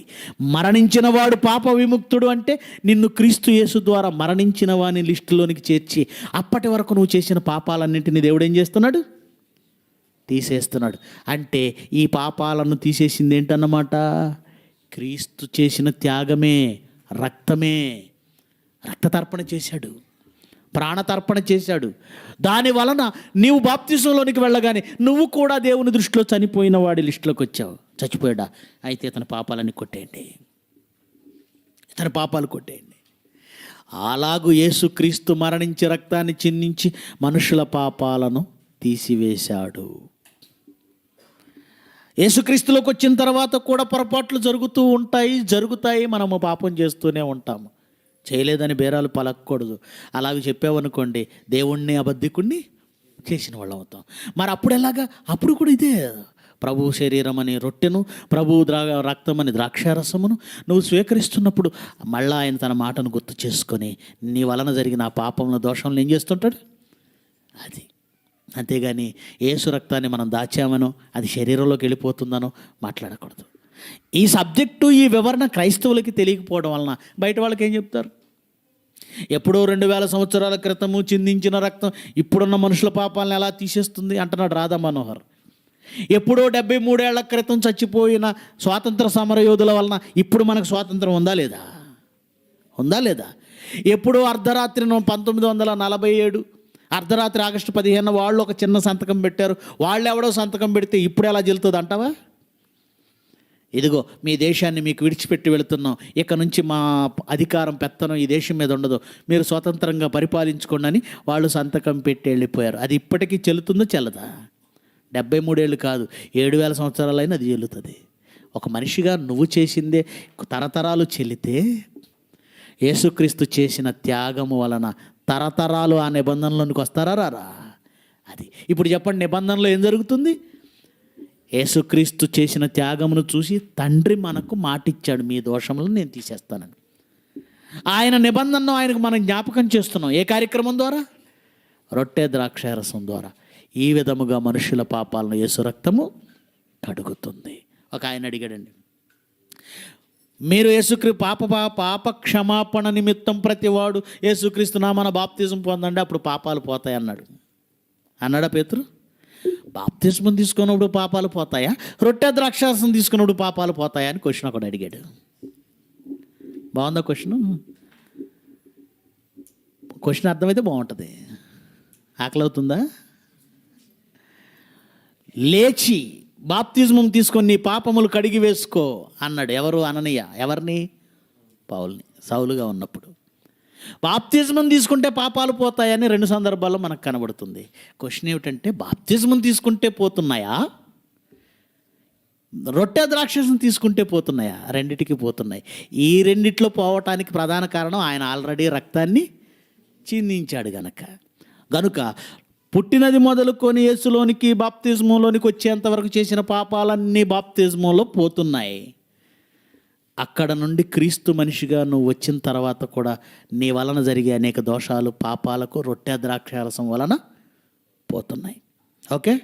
మరణించిన వాడు పాప విముక్తుడు అంటే నిన్ను క్రీస్తు యేసు ద్వారా మరణించిన వాని లిస్టులోనికి చేర్చి అప్పటి వరకు నువ్వు చేసిన పాపాలన్నింటినీ దేవుడు ఏం చేస్తున్నాడు? తీసేస్తున్నాడు. అంటే ఈ పాపాలను తీసేసింది ఏంటన్నమాట? క్రీస్తు చేసిన త్యాగమే, రక్తమే. రక్తతర్పణ చేశాడు, ప్రాణతర్పణ చేశాడు. దాని వలన నీవు బాప్తిజంలోనికి వెళ్ళగానే నువ్వు కూడా దేవుని దృష్టిలో చనిపోయిన వాడి లిస్టులోకి వచ్చావు. చచ్చిపోయాడా? అయితే ఇతని పాపాలన్నీ కొట్టేయండి, ఇతని పాపాలు కొట్టేయండి. అలాగూ యేసుక్రీస్తు మరణించి రక్తాన్ని చిందించి మనుషుల పాపాలను తీసివేశాడు. యేసుక్రీస్తులోకి వచ్చిన తర్వాత కూడా పొరపాట్లు జరుగుతాయి. మనము పాపం చేస్తూనే ఉంటాము. చేయలేదని బేరాలు పలకూడదు. అలాగే చెప్పావనుకోండి దేవుణ్ణి అబద్ధికుణ్ణి చేసిన వాళ్ళం అవుతాం. మరి అప్పుడు ఎలాగా? అప్పుడు కూడా ఇదే, ప్రభు శరీరం అని రొట్టెను, ప్రభు రక్తం అని ద్రాక్షారసమును నువ్వు స్వీకరిస్తున్నప్పుడు మళ్ళా ఆయన తన మాటను గుర్తు చేసుకొని నీ వలన జరిగిన ఆ పాపంలో దోషంలో ఏం చేస్తుంటాడు? అది. అంతేగాని యేసు రక్తాన్ని మనం దాచామనో అది శరీరంలోకి వెళ్ళిపోతుందనో మాట్లాడకూడదు. ఈ సబ్జెక్టు, ఈ వివరణ క్రైస్తవులకి తెలియకపోవడం వలన బయట వాళ్ళకి ఏం చెప్తారు? ఎప్పుడో 2000 సంవత్సరాల క్రితము చిందించిన రక్తం ఇప్పుడున్న మనుషుల పాపాలను ఎలా తీసేస్తుంది అంటున్నాడు రాధా మనోహర్. ఎప్పుడో 73 ఏళ్ల క్రితం చచ్చిపోయిన స్వాతంత్ర సమర యోధుల వలన ఇప్పుడు మనకు స్వాతంత్రం ఉందా లేదా? ఎప్పుడో అర్ధరాత్రి 1947 అర్ధరాత్రి ఆగస్టు 15 వాళ్ళు ఒక చిన్న సంతకం పెట్టారు. వాళ్ళు ఎవడో సంతకం పెడితే ఇప్పుడు ఎలా జల్లుతుంది అంటావా? ఇదిగో మీ దేశాన్ని మీకు విడిచిపెట్టి వెళుతున్నాం, ఇక నుంచి మా అధికారం పెత్తనం ఈ దేశం మీద ఉండదు, మీరు స్వతంత్రంగా పరిపాలించుకోండి అని వాళ్ళు సంతకం పెట్టి వెళ్ళిపోయారు. అది ఇప్పటికీ చెల్లుతుందో చెల్లదా? 73 ఏళ్ళు కాదు, 7000 సంవత్సరాలైనా అది చెల్లుతుంది. ఒక మనిషిగా నువ్వు చేసిందే తరతరాలు చెల్లితే యేసుక్రీస్తు చేసిన త్యాగము వలన తరతరాలు ఆ నిబంధనలోనికి వస్తారా రారా? అది. ఇప్పుడు చెప్పండి, నిబంధనలో ఏం జరుగుతుంది? యేసుక్రీస్తు చేసిన త్యాగమును చూసి తండ్రి మనకు మాటిచ్చాడు, మీ దోషములను నేను తీసేస్తానని. ఆయన నిబంధనను ఆయనకు మనం జ్ఞాపకం చేస్తున్నాం. ఏ కార్యక్రమం ద్వారా? రొట్టె ద్రాక్షారసం ద్వారా. ఈ విధముగా మనుషుల పాపాలను యేసు రక్తము కడుగుతుంది. ఒక ఆయన అడిగాడండి, మీరు పాప క్షమాపణ నిమిత్తం ప్రతివాడు యేసుక్రీస్తు నామమున బాప్తిజం పొందండి, అప్పుడు పాపాలు పోతాయి అన్నాడా పేతురు? బాప్తిజం తీసుకున్నప్పుడు పాపాలు పోతాయా, రొట్టె ద్రాక్షారసం తీసుకున్నప్పుడు పాపాలు పోతాయా అని క్వశ్చన్ ఒకటి అడిగాడు. బాగుందా క్వశ్చన్ అర్థమైతే బాగుంటుంది. ఆకలి అవుతుందా? లేచి బాప్తిజమం తీసుకొని నీ పాపములు కడిగి వేసుకో అన్నాడు. ఎవరు? అననీయ. ఎవరిని? పౌల్ని. సౌలుగా ఉన్నప్పుడు. బాప్తిజమం తీసుకుంటే పాపాలు పోతాయని 2 సందర్భాల్లో మనకు కనబడుతుంది. క్వశ్చన్ ఏమిటంటే, బాప్తిజమం తీసుకుంటే పోతున్నాయా, రొట్టె ద్రాక్షసం తీసుకుంటే పోతున్నాయా? రెండిటికి పోతున్నాయి. ఈ రెండిట్లో పోవటానికి ప్రధాన కారణం ఆయన ఆల్రెడీ రక్తాన్ని చిందించాడు గనుక పుట్టినది మొదలుకొని యేసులోనికి బాప్తిజంలోనికి వచ్చేంతవరకు చేసిన పాపాలన్నీ బాప్తిజంలో పోతున్నాయి. అక్కడ నుండి క్రీస్తు మనిషిగా నువ్వు వచ్చిన తర్వాత కూడా నీ వలన జరిగే అనేక దోషాలు, పాపాలకు రొట్టె ద్రాక్షారసం వలన పోతున్నాయి. ఓకే.